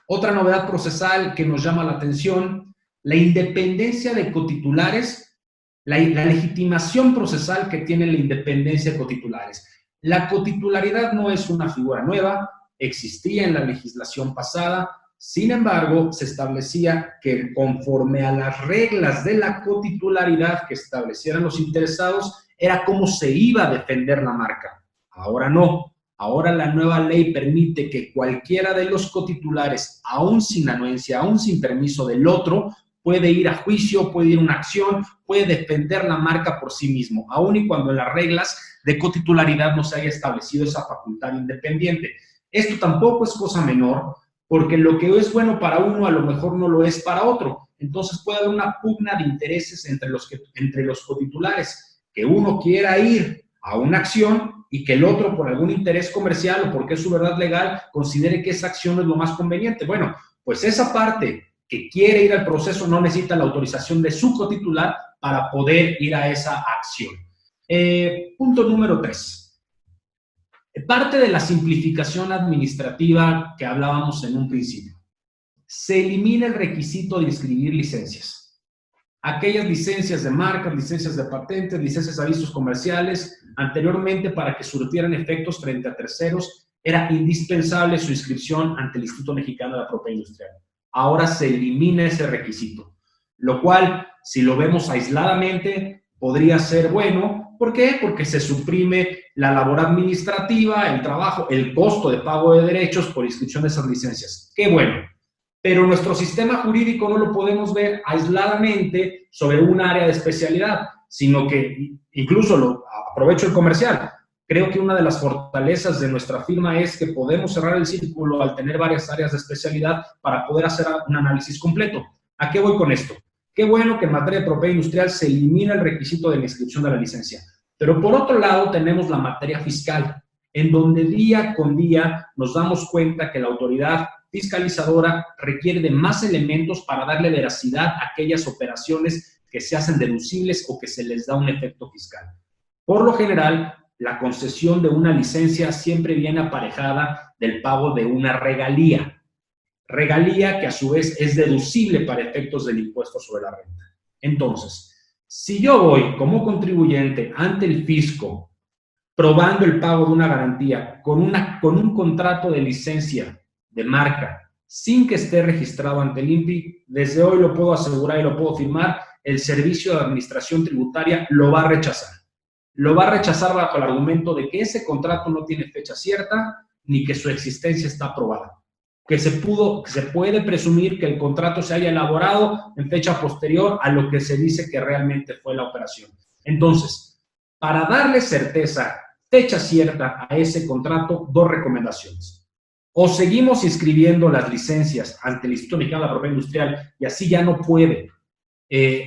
Otra novedad procesal que nos llama la atención, la independencia de cotitulares, la legitimación procesal que tiene la independencia de cotitulares. La cotitularidad no es una figura nueva, existía en la legislación pasada. Sin embargo, se establecía que conforme a las reglas de la cotitularidad que establecieran los interesados, era cómo se iba a defender la marca. Ahora no. Ahora la nueva ley permite que cualquiera de los cotitulares, aún sin anuencia, aún sin permiso del otro, puede ir a juicio, puede ir a una acción, puede defender la marca por sí mismo, aún y cuando en las reglas de cotitularidad no se haya establecido esa facultad independiente. Esto tampoco es cosa menor, porque lo que es bueno para uno a lo mejor no lo es para otro. Entonces puede haber una pugna de intereses entre los cotitulares, que uno quiera ir a una acción y que el otro, por algún interés comercial o porque es su verdad legal, considere que esa acción es lo más conveniente. Bueno, pues esa parte que quiere ir al proceso no necesita la autorización de su cotitular para poder ir a esa acción. Punto número 3. Parte de la simplificación administrativa que hablábamos en un principio. Se elimina el requisito de inscribir licencias. Aquellas licencias de marcas, licencias de patentes, licencias de avisos comerciales, anteriormente para que surtieran efectos frente a terceros, era indispensable su inscripción ante el Instituto Mexicano de la Propiedad Industrial. Ahora se elimina ese requisito, lo cual, si lo vemos aisladamente, podría ser bueno. ¿Por qué? Porque se suprime la labor administrativa, el trabajo, el costo de pago de derechos por inscripción de esas licencias. ¡Qué bueno! Pero nuestro sistema jurídico no lo podemos ver aisladamente sobre un área de especialidad, sino que, incluso aprovecho el comercial, creo que una de las fortalezas de nuestra firma es que podemos cerrar el círculo al tener varias áreas de especialidad para poder hacer un análisis completo. ¿A qué voy con esto? Qué bueno que en materia de propiedad industrial se elimina el requisito de la inscripción de la licencia. Pero por otro lado tenemos la materia fiscal, en donde día con día nos damos cuenta que la autoridad fiscalizadora requiere de más elementos para darle veracidad a aquellas operaciones que se hacen deducibles o que se les da un efecto fiscal. Por lo general, la concesión de una licencia siempre viene aparejada del pago de una regalía. Regalía que a su vez es deducible para efectos del impuesto sobre la renta. Entonces, si yo voy como contribuyente ante el fisco probando el pago de una garantía con un contrato de licencia de marca sin que esté registrado ante el INPI, desde hoy lo puedo asegurar y lo puedo firmar, el Servicio de Administración Tributaria lo va a rechazar. Lo va a rechazar bajo el argumento de que ese contrato no tiene fecha cierta ni que su existencia está aprobada. Que se puede presumir que el contrato se haya elaborado en fecha posterior a lo que se dice que realmente fue la operación. Entonces, para darle certeza, fecha cierta a ese contrato, dos recomendaciones. O seguimos inscribiendo las licencias ante el Instituto Mexicano de la Propiedad Industrial y así ya no puede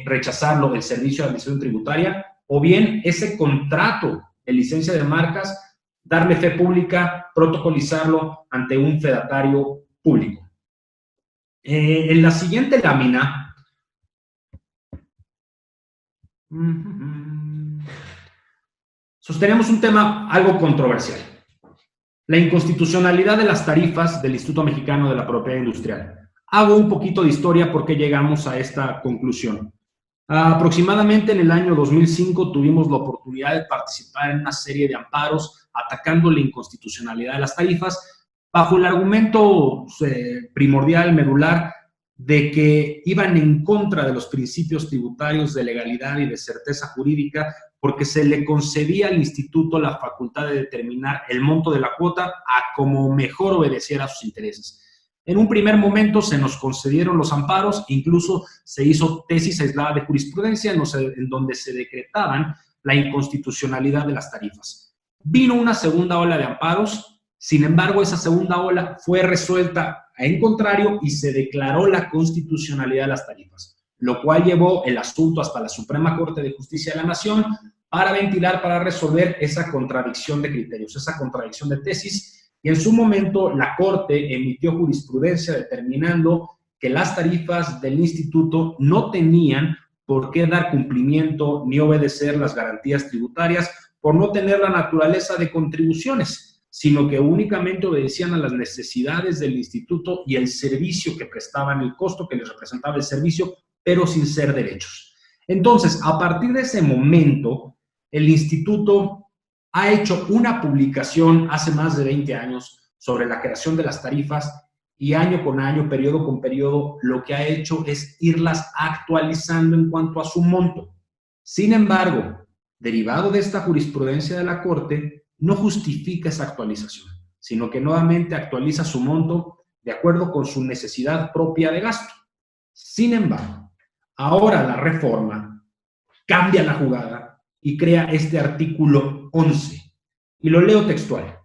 rechazarlo el Servicio de Administración Tributaria, o bien ese contrato de licencia de marcas, darle fe pública, protocolizarlo ante un fedatario público. En la siguiente lámina, sostenemos un tema algo controversial. La inconstitucionalidad de las tarifas del Instituto Mexicano de la Propiedad Industrial. Hago un poquito de historia porque llegamos a esta conclusión. Aproximadamente en el año 2005 tuvimos la oportunidad de participar en una serie de amparos atacando la inconstitucionalidad de las tarifas bajo el argumento primordial, medular, de que iban en contra de los principios tributarios de legalidad y de certeza jurídica porque se le concedía al instituto la facultad de determinar el monto de la cuota a como mejor obedeciera a sus intereses. En un primer momento se nos concedieron los amparos, incluso se hizo tesis aislada de jurisprudencia en donde se decretaban la inconstitucionalidad de las tarifas. Vino una segunda ola de amparos, sin embargo, esa segunda ola fue resuelta en contrario y se declaró la constitucionalidad de las tarifas, lo cual llevó el asunto hasta la Suprema Corte de Justicia de la Nación para ventilar, para resolver esa contradicción de criterios, esa contradicción de tesis, y en su momento la Corte emitió jurisprudencia determinando que las tarifas del instituto no tenían por qué dar cumplimiento ni obedecer las garantías tributarias por no tener la naturaleza de contribuciones, sino que únicamente obedecían a las necesidades del instituto y el servicio que prestaban, el costo que les representaba el servicio, pero sin ser derechos. Entonces, a partir de ese momento, el instituto ha hecho una publicación hace más de 20 años sobre la creación de las tarifas y año con año, periodo con periodo, lo que ha hecho es irlas actualizando en cuanto a su monto. Sin embargo, derivado de esta jurisprudencia de la Corte, no justifica esa actualización, sino que nuevamente actualiza su monto de acuerdo con su necesidad propia de gasto. Sin embargo, ahora la reforma cambia la jugada y crea este artículo 11, y lo leo textual.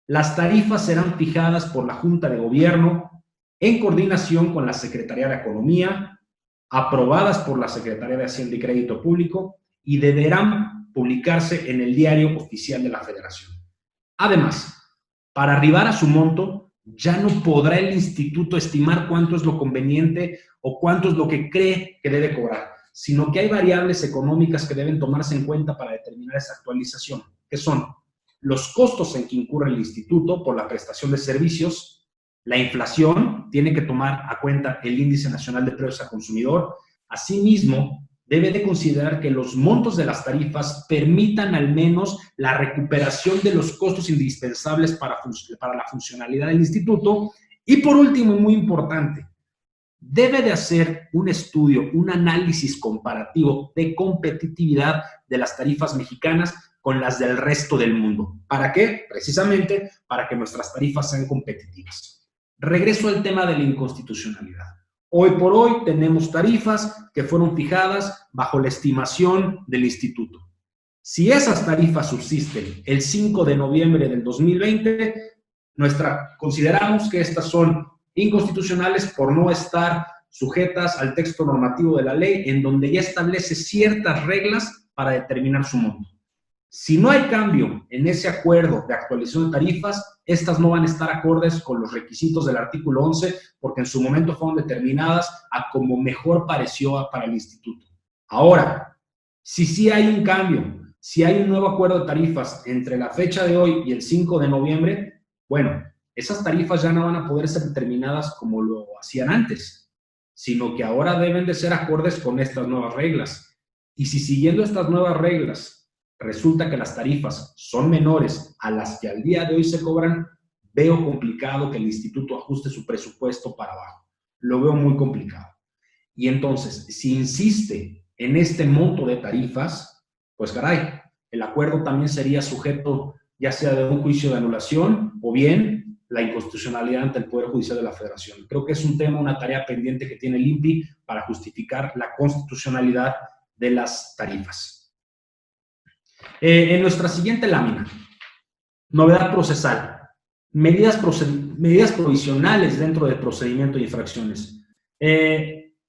Las tarifas serán fijadas por la Junta de Gobierno en coordinación con la Secretaría de Economía, aprobadas por la Secretaría de Hacienda y Crédito Público, y deberán publicarse en el Diario Oficial de la Federación. Además, para arribar a su monto, ya no podrá el instituto estimar cuánto es lo conveniente o cuánto es lo que cree que debe cobrar, sino que hay variables económicas que deben tomarse en cuenta para determinar esa actualización, que son los costos en que incurre el instituto por la prestación de servicios, la inflación, tiene que tomar a cuenta el Índice Nacional de Precios al Consumidor. Asimismo, debe de considerar que los montos de las tarifas permitan al menos la recuperación de los costos indispensables para la funcionalidad del instituto. Y por último, muy importante, debe de hacer un estudio, un análisis comparativo de competitividad de las tarifas mexicanas con las del resto del mundo. ¿Para qué? Precisamente para que nuestras tarifas sean competitivas. Regreso al tema de la inconstitucionalidad. Hoy por hoy tenemos tarifas que fueron fijadas bajo la estimación del instituto. Si esas tarifas subsisten el 5 de noviembre del 2020, consideramos que estas son inconstitucionales por no estar sujetas al texto normativo de la ley, en donde ya establece ciertas reglas para determinar su monto. Si no hay cambio en ese acuerdo de actualización de tarifas, estas no van a estar acordes con los requisitos del artículo 11, porque en su momento fueron determinadas a como mejor pareció para el instituto. Ahora, si sí hay un cambio, si hay un nuevo acuerdo de tarifas entre la fecha de hoy y el 5 de noviembre, bueno, esas tarifas ya no van a poder ser determinadas como lo hacían antes, sino que ahora deben de ser acordes con estas nuevas reglas. Y si siguiendo estas nuevas reglas resulta que las tarifas son menores a las que al día de hoy se cobran, veo complicado que el instituto ajuste su presupuesto para abajo. Lo veo muy complicado. Y entonces, si insiste en este monto de tarifas, pues caray, el acuerdo también sería sujeto ya sea de un juicio de anulación o bien la inconstitucionalidad ante el Poder Judicial de la Federación. Creo que es un tema, una tarea pendiente que tiene el INPI para justificar la constitucionalidad de las tarifas. En nuestra siguiente lámina, novedad procesal, medidas provisionales dentro del procedimiento de infracciones.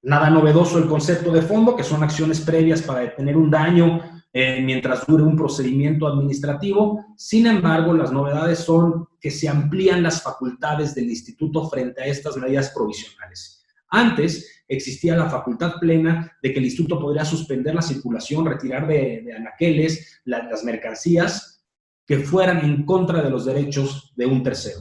Nada novedoso el concepto de fondo, que son acciones previas para detener un daño mientras dure un procedimiento administrativo. Sin embargo, las novedades son que se amplían las facultades del instituto frente a estas medidas provisionales. Antes existía la facultad plena de que el instituto podría suspender la circulación, retirar de anaqueles las mercancías que fueran en contra de los derechos de un tercero.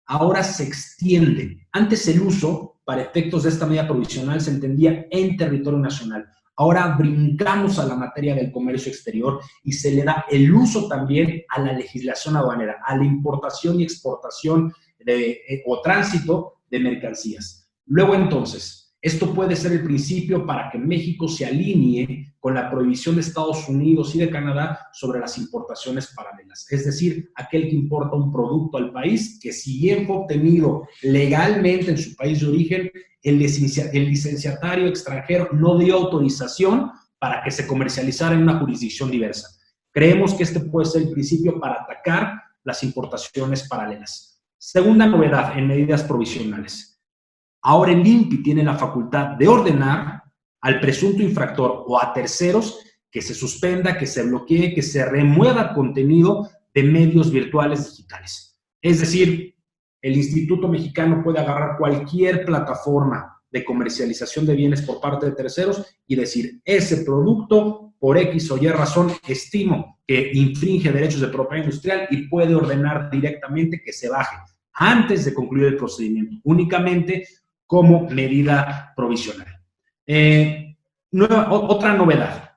Ahora se extiende. Antes el uso, para efectos de esta medida provisional, se entendía en territorio nacional. Ahora brincamos a la materia del comercio exterior y se le da el uso también a la legislación aduanera, a la importación y exportación o tránsito de mercancías. Luego, entonces, esto puede ser el principio para que México se alinee con la prohibición de Estados Unidos y de Canadá sobre las importaciones paralelas. Es decir, aquel que importa un producto al país que, si bien fue obtenido legalmente en su país de origen, el licenciatario extranjero no dio autorización para que se comercializara en una jurisdicción diversa. Creemos que este puede ser el principio para atacar las importaciones paralelas. Segunda novedad en medidas provisionales. Ahora el INPI tiene la facultad de ordenar al presunto infractor o a terceros que se suspenda, que se bloquee, que se remueva contenido de medios virtuales digitales. Es decir, el Instituto Mexicano puede agarrar cualquier plataforma de comercialización de bienes por parte de terceros y decir, ese producto, por X o Y razón, estimo que infringe derechos de propiedad industrial y puede ordenar directamente que se baje antes de concluir el procedimiento, únicamente como medida provisional. Otra novedad.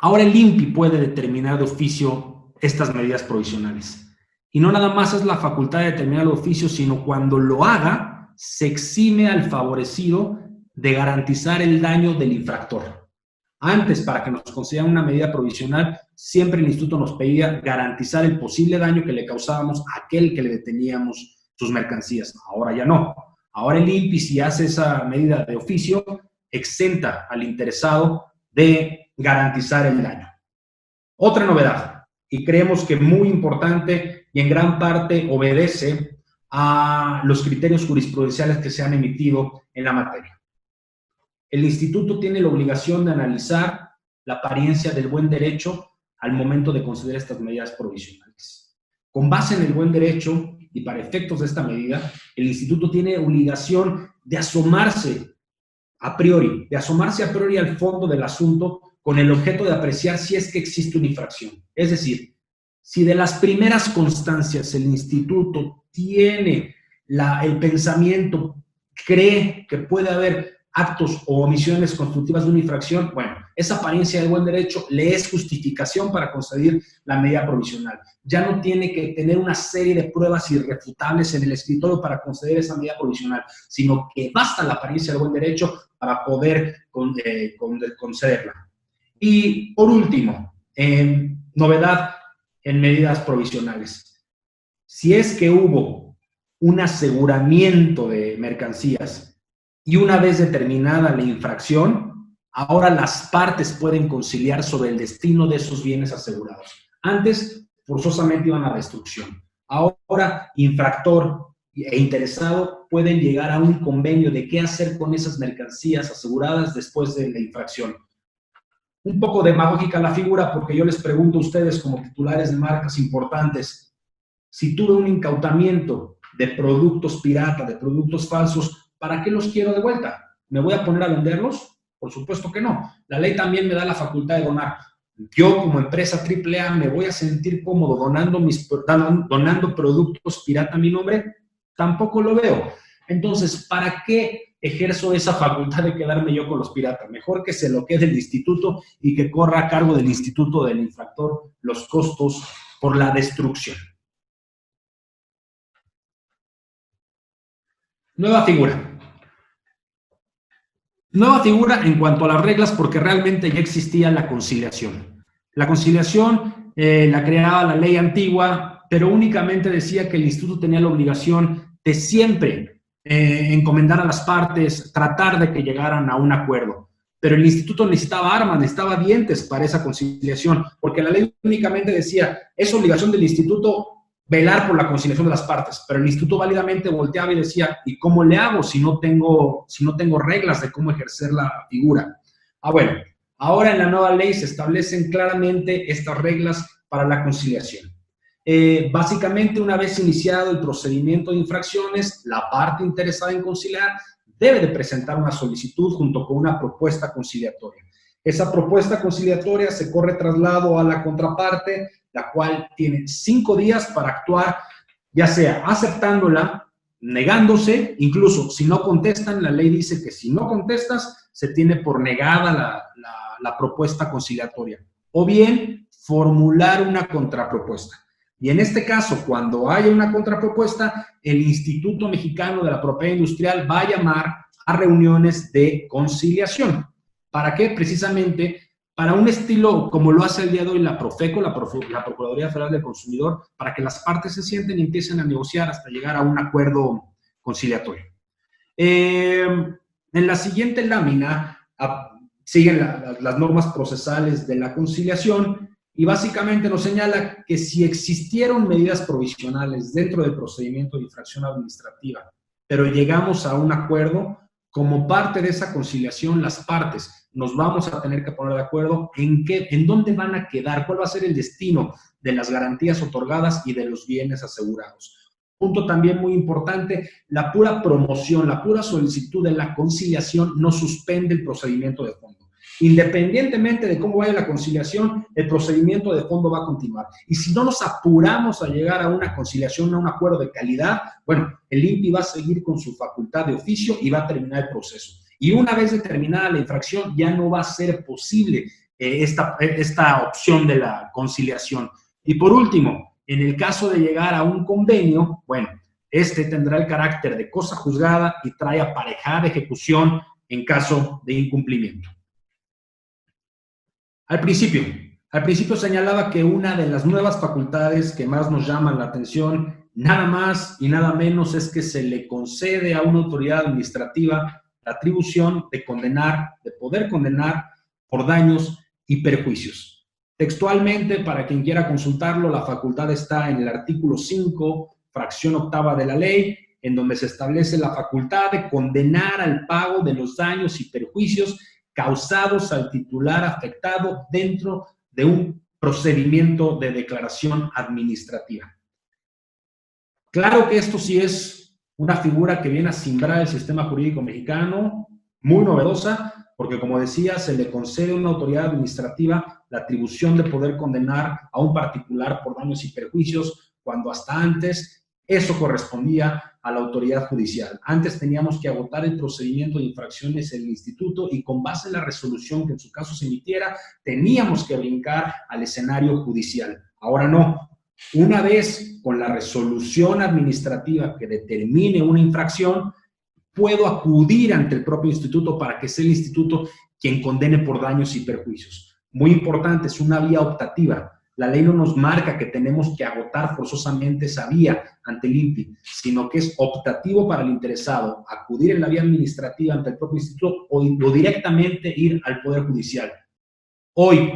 Ahora el INPI puede determinar de oficio estas medidas provisionales. Y no nada más es la facultad de determinar de oficio, sino cuando lo haga, se exime al favorecido de garantizar el daño del infractor. Antes, para que nos consideraran una medida provisional, siempre el instituto nos pedía garantizar el posible daño que le causábamos a aquel que le deteníamos sus mercancías. Ahora ya no. Ahora el INPI, si hace esa medida de oficio, exenta al interesado de garantizar el daño. Otra novedad, y creemos que muy importante y en gran parte obedece a los criterios jurisprudenciales que se han emitido en la materia. El instituto tiene la obligación de analizar la apariencia del buen derecho al momento de considerar estas medidas provisionales. Con base en el buen derecho y para efectos de esta medida, el instituto tiene obligación de asomarse a priori al fondo del asunto con el objeto de apreciar si es que existe una infracción. Es decir, si de las primeras constancias el instituto tiene el pensamiento, cree que puede haber actos o omisiones constitutivas de una infracción, bueno, esa apariencia de buen derecho le es justificación para conceder la medida provisional. Ya no tiene que tener una serie de pruebas irrefutables en el escritorio para conceder esa medida provisional, sino que basta la apariencia de buen derecho para poder concederla. Y por último, novedad en medidas provisionales. Si es que hubo un aseguramiento de mercancías y una vez determinada la infracción, ahora las partes pueden conciliar sobre el destino de esos bienes asegurados. Antes, forzosamente iban a destrucción. Ahora, infractor e interesado pueden llegar a un convenio de qué hacer con esas mercancías aseguradas después de la infracción. Un poco demagógica la figura, porque yo les pregunto a ustedes como titulares de marcas importantes, si tuve un incautamiento de productos pirata, de productos falsos, ¿para qué los quiero de vuelta? ¿Me voy a poner a venderlos? Por supuesto que no. La ley también me da la facultad de donar. Yo como empresa AAA me voy a sentir cómodo donando productos pirata a mi nombre, tampoco lo veo. Entonces, ¿para qué ejerzo esa facultad de quedarme yo con los piratas? Mejor que se lo quede el instituto y que corra a cargo del instituto del infractor los costos por la destrucción. Nueva figura. Nueva figura en cuanto a las reglas, porque realmente ya existía la conciliación. La conciliación la creaba la ley antigua, pero únicamente decía que el instituto tenía la obligación de siempre encomendar a las partes, tratar de que llegaran a un acuerdo. Pero el instituto necesitaba armas, necesitaba dientes para esa conciliación, porque la ley únicamente decía, es obligación del instituto velar por la conciliación de las partes, pero el instituto válidamente volteaba y decía, ¿y cómo le hago si no tengo reglas de cómo ejercer la figura? Bueno, ahora en la nueva ley se establecen claramente estas reglas para la conciliación. Básicamente, una vez iniciado el procedimiento de infracciones, la parte interesada en conciliar debe de presentar una solicitud junto con una propuesta conciliatoria. Esa propuesta conciliatoria se corre traslado a la contraparte, la cual tiene 5 días para actuar, ya sea aceptándola, negándose, incluso si no contestan, la ley dice que si no contestas, se tiene por negada la propuesta conciliatoria, o bien formular una contrapropuesta. Y en este caso, cuando haya una contrapropuesta, el Instituto Mexicano de la Propiedad Industrial va a llamar a reuniones de conciliación. ¿Para qué? Precisamente para un estilo como lo hace el día de hoy la Profeco, la Procuraduría Federal del Consumidor, para que las partes se sienten y empiecen a negociar hasta llegar a un acuerdo conciliatorio. En la siguiente lámina siguen las normas procesales de la conciliación y básicamente nos señala que si existieron medidas provisionales dentro del procedimiento de infracción administrativa, pero llegamos a un acuerdo, como parte de esa conciliación, las partes nos vamos a tener que poner de acuerdo en dónde van a quedar, cuál va a ser el destino de las garantías otorgadas y de los bienes asegurados. Punto también muy importante, la pura promoción, la pura solicitud de la conciliación no suspende el procedimiento de fondo. Independientemente de cómo vaya la conciliación, el procedimiento de fondo va a continuar. Y si no nos apuramos a llegar a una conciliación, a un acuerdo de calidad, bueno, el INPI va a seguir con su facultad de oficio y va a terminar el proceso. Y una vez determinada la infracción, ya no va a ser posible esta opción de la conciliación. Y por último, en el caso de llegar a un convenio, bueno, este tendrá el carácter de cosa juzgada y trae aparejada ejecución en caso de incumplimiento. Al principio señalaba que una de las nuevas facultades que más nos llaman la atención, nada más y nada menos, es que se le concede a una autoridad administrativa la atribución de poder condenar por daños y perjuicios. Textualmente, para quien quiera consultarlo, la facultad está en el artículo 5, fracción octava de la ley, en donde se establece la facultad de condenar al pago de los daños y perjuicios causados al titular afectado dentro de un procedimiento de declaración administrativa. Claro que esto sí es una figura que viene a simbrar el sistema jurídico mexicano, muy novedosa, porque como decía, se le concede a una autoridad administrativa la atribución de poder condenar a un particular por daños y perjuicios, cuando hasta antes eso correspondía a la autoridad judicial. Antes teníamos que agotar el procedimiento de infracciones en el instituto y con base en la resolución que en su caso se emitiera, teníamos que brincar al escenario judicial. Ahora no. Una vez con la resolución administrativa que determine una infracción, puedo acudir ante el propio instituto para que sea el instituto quien condene por daños y perjuicios. Muy importante, es una vía optativa. La ley no nos marca que tenemos que agotar forzosamente esa vía ante el INPI, sino que es optativo para el interesado acudir en la vía administrativa ante el propio instituto o directamente ir al Poder Judicial. Hoy,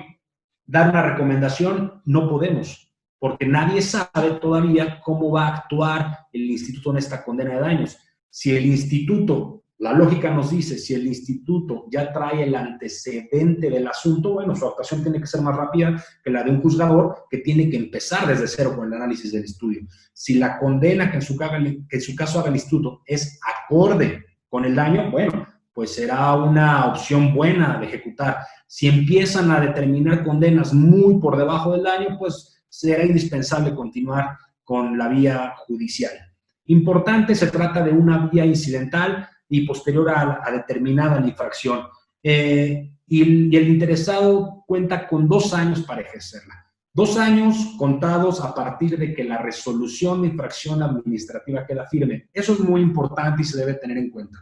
dar una recomendación no podemos, porque nadie sabe todavía cómo va a actuar el instituto en esta condena de daños. Si el instituto, la lógica nos dice, si el instituto ya trae el antecedente del asunto, bueno, su actuación tiene que ser más rápida que la de un juzgador que tiene que empezar desde cero con el análisis del estudio. Si la condena que en su caso haga el instituto es acorde con el daño, bueno, pues será una opción buena de ejecutar. Si empiezan a determinar condenas muy por debajo del daño, pues será indispensable continuar con la vía judicial. Importante, se trata de una vía incidental y posterior a determinada la infracción. Y el interesado cuenta con 2 años para ejercerla. 2 años contados a partir de que la resolución de infracción administrativa queda firme. Eso es muy importante y se debe tener en cuenta.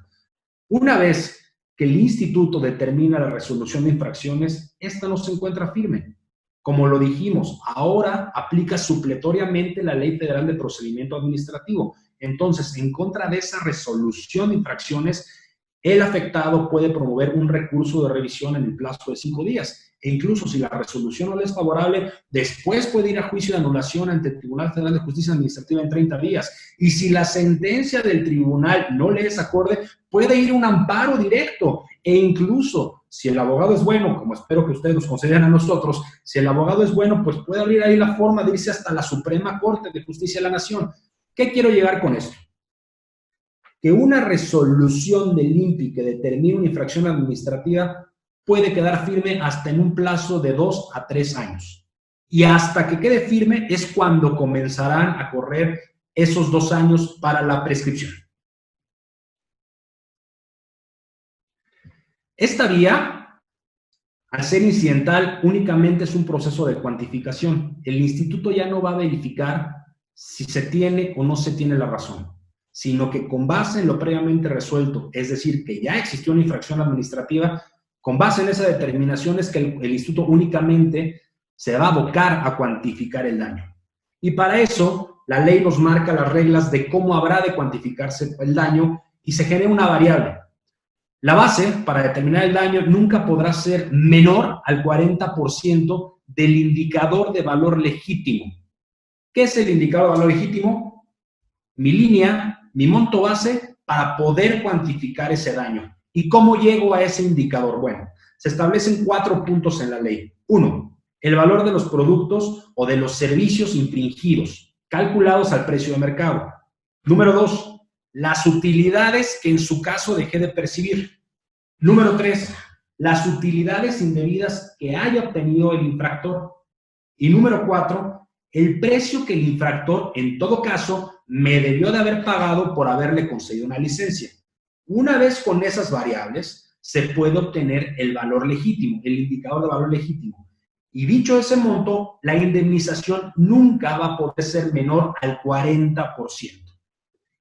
Una vez que el instituto determina la resolución de infracciones, esta no se encuentra firme. Como lo dijimos, ahora aplica supletoriamente la Ley Federal de Procedimiento Administrativo. Entonces, en contra de esa resolución de infracciones, el afectado puede promover un recurso de revisión en el plazo de 5 días. E incluso si la resolución no le es favorable, después puede ir a juicio de anulación ante el Tribunal Federal de Justicia Administrativa en 30 días. Y si la sentencia del tribunal no le es acorde, puede ir a un amparo directo. E incluso, si el abogado es bueno, como espero que ustedes nos consideren a nosotros, si el abogado es bueno, pues puede abrir ahí la forma de irse hasta la Suprema Corte de Justicia de la Nación. ¿Qué quiero llegar con esto? Que una resolución del INPI que determine una infracción administrativa puede quedar firme hasta en un plazo de 2 a 3 años. Y hasta que quede firme es cuando comenzarán a correr esos 2 años para la prescripción. Esta vía, al ser incidental, únicamente es un proceso de cuantificación. El instituto ya no va a verificar si se tiene o no se tiene la razón, sino que con base en lo previamente resuelto, es decir, que ya existió una infracción administrativa, con base en esa determinación es que el instituto únicamente se va a abocar a cuantificar el daño. Y para eso, la ley nos marca las reglas de cómo habrá de cuantificarse el daño y se genera una variable. La base para determinar el daño nunca podrá ser menor al 40% del indicador de valor legítimo. ¿Qué es el indicador de valor legítimo? Mi línea, mi monto base para poder cuantificar ese daño. ¿Y cómo llego a ese indicador? Bueno, se establecen 4 puntos en la ley. 1, el valor de los productos o de los servicios infringidos, calculados al precio de mercado. Número 2, las utilidades que en su caso dejé de percibir. Número 3, las utilidades indebidas que haya obtenido el infractor. Y número 4, el precio que el infractor, en todo caso, me debió de haber pagado por haberle concedido una licencia. Una vez con esas variables, se puede obtener el valor legítimo, el indicador de valor legítimo. Y dicho ese monto, la indemnización nunca va a poder ser menor al 40%.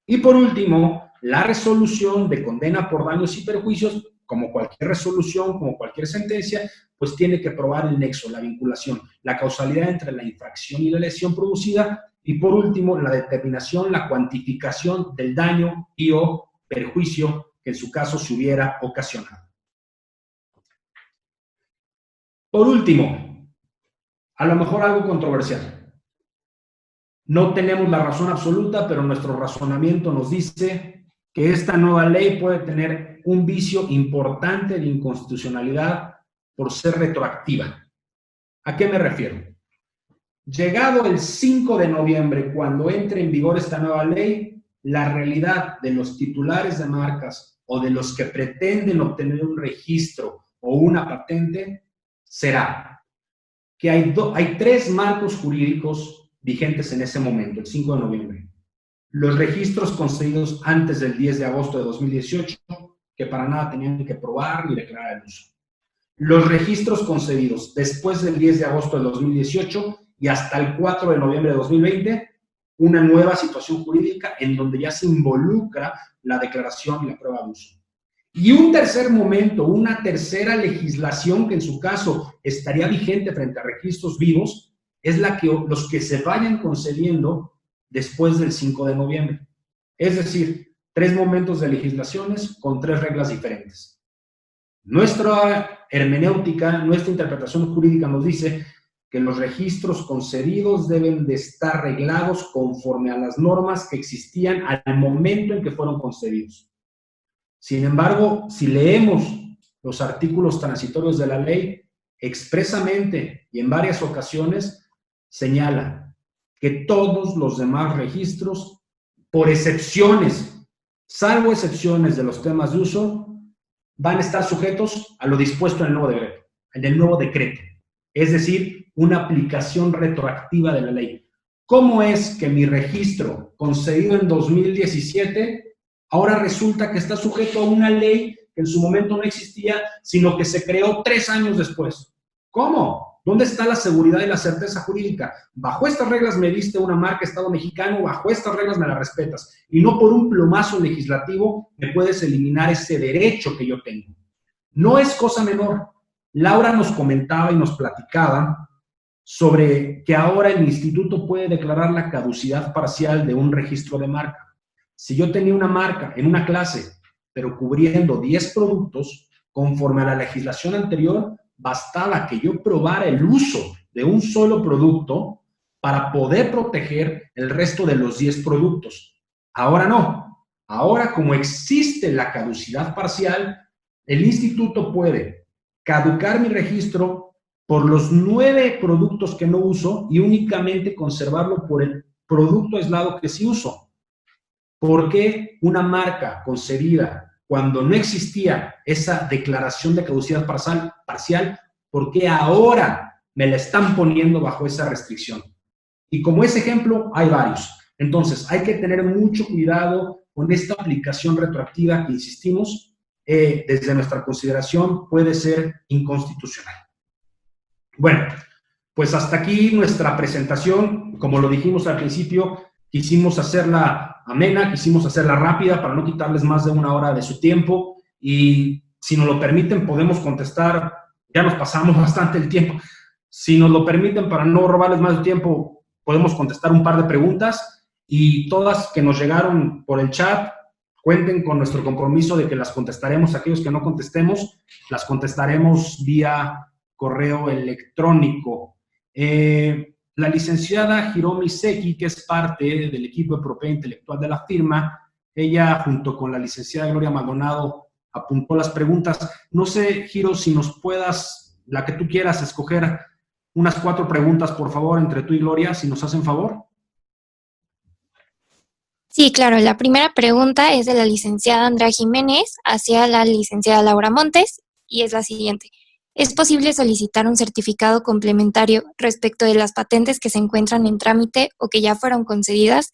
Y por último, la resolución de condena por daños y perjuicios, como cualquier resolución, como cualquier sentencia, pues tiene que probar el nexo, la vinculación, la causalidad entre la infracción y la lesión producida, y por último, la determinación, la cuantificación del daño y o perjuicio que en su caso se hubiera ocasionado. Por último, a lo mejor algo controversial. No tenemos la razón absoluta, pero nuestro razonamiento nos dice que esta nueva ley puede tener un vicio importante de inconstitucionalidad por ser retroactiva. ¿A qué me refiero? Llegado el 5 de noviembre, cuando entre en vigor esta nueva ley, la realidad de los titulares de marcas o de los que pretenden obtener un registro o una patente será que hay 3 marcos jurídicos vigentes en ese momento, el 5 de noviembre. Los registros concedidos antes del 10 de agosto de 2018, que para nada tenían que probar ni declarar el uso. Los registros concedidos después del 10 de agosto de 2018 y hasta el 4 de noviembre de 2020, una nueva situación jurídica en donde ya se involucra la declaración y la prueba de uso. Y un tercer momento, una tercera legislación que en su caso estaría vigente frente a registros vivos, es la que los que se vayan concediendo después del 5 de noviembre. Es decir, 3 momentos de legislaciones con 3 reglas diferentes. Nuestra hermenéutica, nuestra interpretación jurídica nos dice que los registros concedidos deben de estar reglados conforme a las normas que existían al momento en que fueron concedidos. Sin embargo, si leemos los artículos transitorios de la ley, expresamente y en varias ocasiones señala que todos los demás registros, por excepciones, salvo excepciones de los temas de uso, van a estar sujetos a lo dispuesto en el nuevo decreto. Es decir, una aplicación retroactiva de la ley. ¿Cómo es que mi registro concedido en 2017 ahora resulta que está sujeto a una ley que en su momento no existía, sino que se creó 3 años después? ¿Cómo? ¿Dónde está la seguridad y la certeza jurídica? Bajo estas reglas me diste una marca Estado mexicano, bajo estas reglas me la respetas. Y no por un plumazo legislativo me puedes eliminar ese derecho que yo tengo. No es cosa menor. Laura nos comentaba y nos platicaba sobre que ahora el instituto puede declarar la caducidad parcial de un registro de marca. Si yo tenía una marca en una clase, pero cubriendo 10 productos, conforme a la legislación anterior, bastaba que yo probara el uso de un solo producto para poder proteger el resto de los 10 productos. Ahora no. Ahora, como existe la caducidad parcial, el instituto puede caducar mi registro por los 9 productos que no uso y únicamente conservarlo por el producto aislado que sí uso. ¿Por qué una marca concedida cuando no existía esa declaración de caducidad parcial, por qué ahora me la están poniendo bajo esa restricción? Y como ese ejemplo, hay varios. Entonces, hay que tener mucho cuidado con esta aplicación retroactiva que, insistimos, desde nuestra consideración puede ser inconstitucional. Bueno, pues hasta aquí nuestra presentación. Como lo dijimos al principio, quisimos hacerla amena, quisimos hacerla rápida para no quitarles más de 1 hora de su tiempo, y si nos lo permiten podemos contestar, ya nos pasamos bastante el tiempo, si nos lo permiten para no robarles más de tiempo, podemos contestar un par de preguntas, y todas que nos llegaron por el chat, cuenten con nuestro compromiso de que las contestaremos. Aquellos que no contestemos, las contestaremos vía correo electrónico. La licenciada Hiromi Seki, que es parte del equipo de propiedad intelectual de la firma, ella junto con la licenciada Gloria Maldonado apuntó las preguntas. No sé, Hiro, si nos puedas, la que tú quieras, escoger unas 4 preguntas, por favor, entre tú y Gloria, si nos hacen favor. Sí, claro. La primera pregunta es de la licenciada Andrea Jiménez hacia la licenciada Laura Montes y es la siguiente. ¿Es posible solicitar un certificado complementario respecto de las patentes que se encuentran en trámite o que ya fueron concedidas?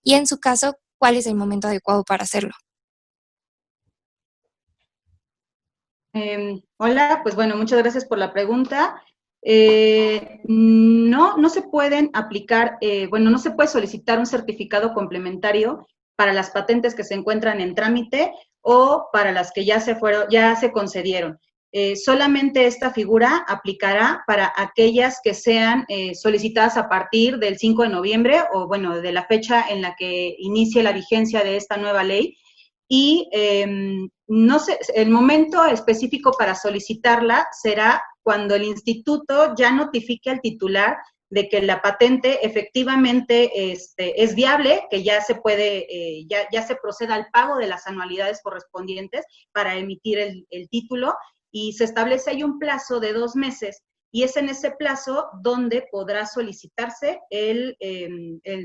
Y en su caso, ¿cuál es el momento adecuado para hacerlo? Hola, pues bueno, muchas gracias por la pregunta. No se pueden aplicar, no se puede solicitar un certificado complementario para las patentes que se encuentran en trámite o para las que ya se concedieron. Solamente esta figura aplicará para aquellas que sean solicitadas a partir del 5 de noviembre o, bueno, de la fecha en la que inicie la vigencia de esta nueva ley. Y no sé, el momento específico para solicitarla será cuando el instituto ya notifique al titular de que la patente efectivamente es viable, que ya se puede, ya se proceda al pago de las anualidades correspondientes para emitir el título, y se establece ahí un plazo de 2 meses, y es en ese plazo donde podrá solicitarse el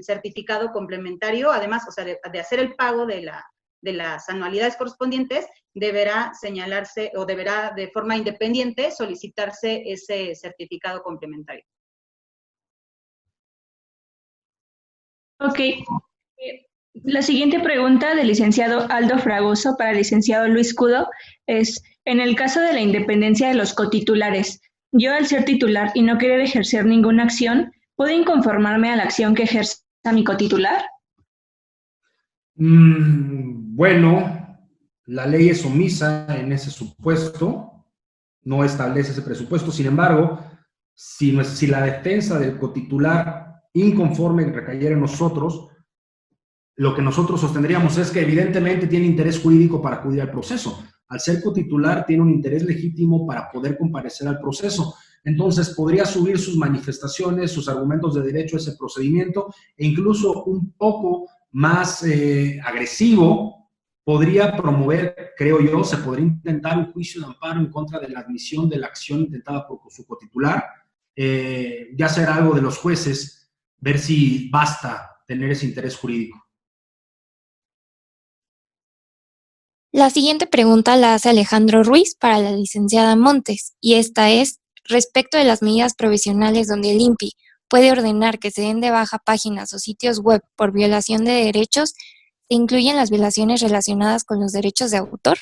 certificado complementario. Además, o sea, de hacer el pago de las anualidades correspondientes, deberá señalarse o deberá de forma independiente solicitarse ese certificado complementario. Ok. La siguiente pregunta del licenciado Aldo Fragoso para el licenciado Luis Cudo es, en el caso de la independencia de los cotitulares, yo al ser titular y no querer ejercer ninguna acción, ¿puedo inconformarme a la acción que ejerza mi cotitular? Bueno, la ley es omisa en ese supuesto, no establece ese presupuesto. Sin embargo, si la defensa del cotitular inconforme recayera en nosotros, lo que nosotros sostendríamos es que evidentemente tiene interés jurídico para acudir al proceso. Al ser cotitular tiene un interés legítimo para poder comparecer al proceso. Entonces podría subir sus manifestaciones, sus argumentos de derecho a ese procedimiento, e incluso un poco más agresivo, podría promover, creo yo, se podría intentar un juicio de amparo en contra de la admisión de la acción intentada por su cotitular. Ya será algo de los jueces ver si basta tener ese interés jurídico. La siguiente pregunta la hace Alejandro Ruiz para la licenciada Montes, y esta es respecto de las medidas provisionales donde el INPI puede ordenar que se den de baja páginas o sitios web por violación de derechos. ¿Se incluyen las violaciones relacionadas con los derechos de autor?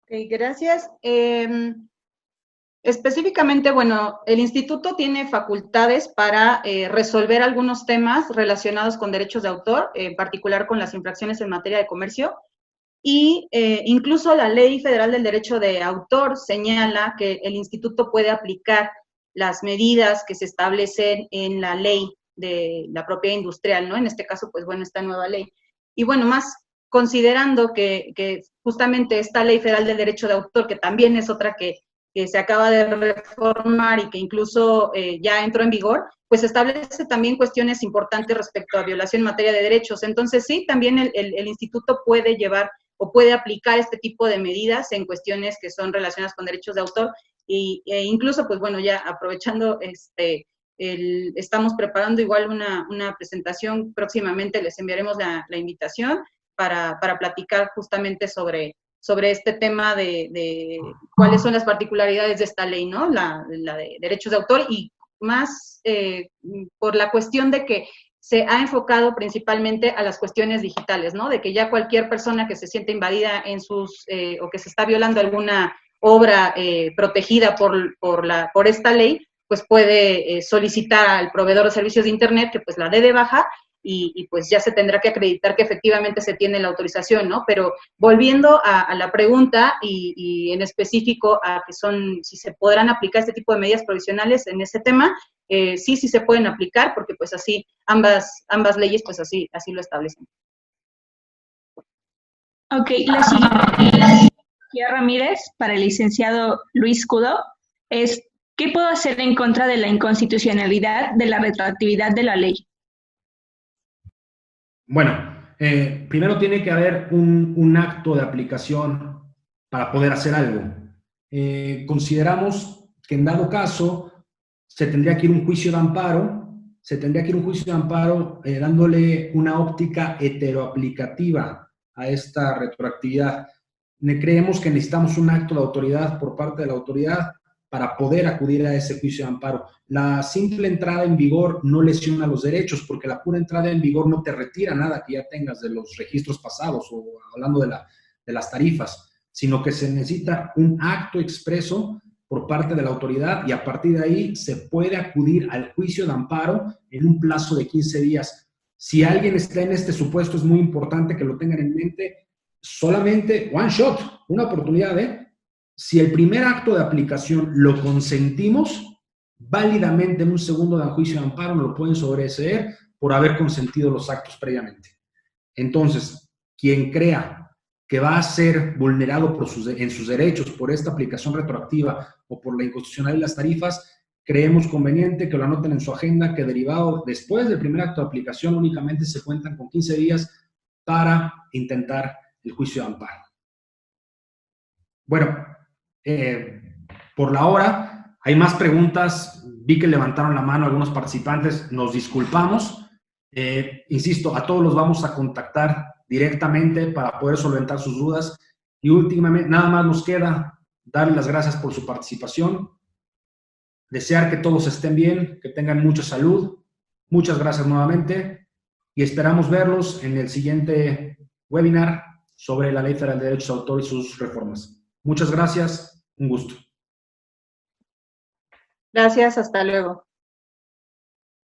Ok, gracias. Específicamente, bueno, el instituto tiene facultades para resolver algunos temas relacionados con derechos de autor, en particular con las infracciones en materia de comercio, y incluso la Ley Federal del Derecho de Autor señala que el instituto puede aplicar las medidas que se establecen en la ley de la propiedad industrial, ¿no? En este caso, pues bueno, esta nueva ley. Y bueno, más considerando que justamente esta Ley Federal del Derecho de Autor, que también es otra que se acaba de reformar y que incluso ya entró en vigor, pues establece también cuestiones importantes respecto a violación en materia de derechos. Entonces, sí, también el instituto puede llevar o puede aplicar este tipo de medidas en cuestiones que son relacionadas con derechos de autor, e incluso, pues bueno, ya aprovechando, estamos preparando igual una presentación, próximamente les enviaremos la invitación para platicar justamente sobre este tema de cuáles son las particularidades de esta ley, ¿no? La de derechos de autor, y más por la cuestión de que se ha enfocado principalmente a las cuestiones digitales, ¿no? De que ya cualquier persona que se siente invadida en sus, o que se está violando alguna obra protegida por esta ley, pues puede solicitar al proveedor de servicios de Internet que pues la dé de baja, y pues ya se tendrá que acreditar que efectivamente se tiene la autorización, ¿no? Pero volviendo a la pregunta y en específico a que si se podrán aplicar este tipo de medidas provisionales en ese tema, sí se pueden aplicar, porque pues así ambas leyes pues así lo establecen. Ok, la siguiente, Sofía Ramírez, para el licenciado Luis Cudo, es ¿qué puedo hacer en contra de la inconstitucionalidad de la retroactividad de la ley? Bueno, primero tiene que haber un acto de aplicación para poder hacer algo. Consideramos que en dado caso se tendría que ir a un juicio de amparo, dándole una óptica heteroaplicativa a esta retroactividad. Creemos que necesitamos un acto de autoridad por parte de la autoridad para poder acudir a ese juicio de amparo. La simple entrada en vigor no lesiona los derechos, porque la pura entrada en vigor no te retira nada que ya tengas de los registros pasados, o hablando de las tarifas, sino que se necesita un acto expreso por parte de la autoridad, y a partir de ahí se puede acudir al juicio de amparo en un plazo de 15 días. Si alguien está en este supuesto, es muy importante que lo tengan en mente. Solamente one shot, una oportunidad, Si el primer acto de aplicación lo consentimos, válidamente en un segundo de juicio de amparo nos lo pueden sobreseer por haber consentido los actos previamente. Entonces, quien crea que va a ser vulnerado en sus derechos por esta aplicación retroactiva o por la inconstitucionalidad de las tarifas, creemos conveniente que lo anoten en su agenda, que derivado después del primer acto de aplicación únicamente se cuentan con 15 días para intentar el juicio de amparo. Bueno, por la hora, hay más preguntas. Vi que levantaron la mano algunos participantes, nos disculpamos. Insisto, a todos los vamos a contactar directamente para poder solventar sus dudas. Y últimamente, nada más nos queda darles las gracias por su participación, desear que todos estén bien, que tengan mucha salud. Muchas gracias nuevamente y esperamos verlos en el siguiente webinar sobre la Ley Federal de Derechos de Autor y sus reformas. Muchas gracias, un gusto. Gracias, hasta luego.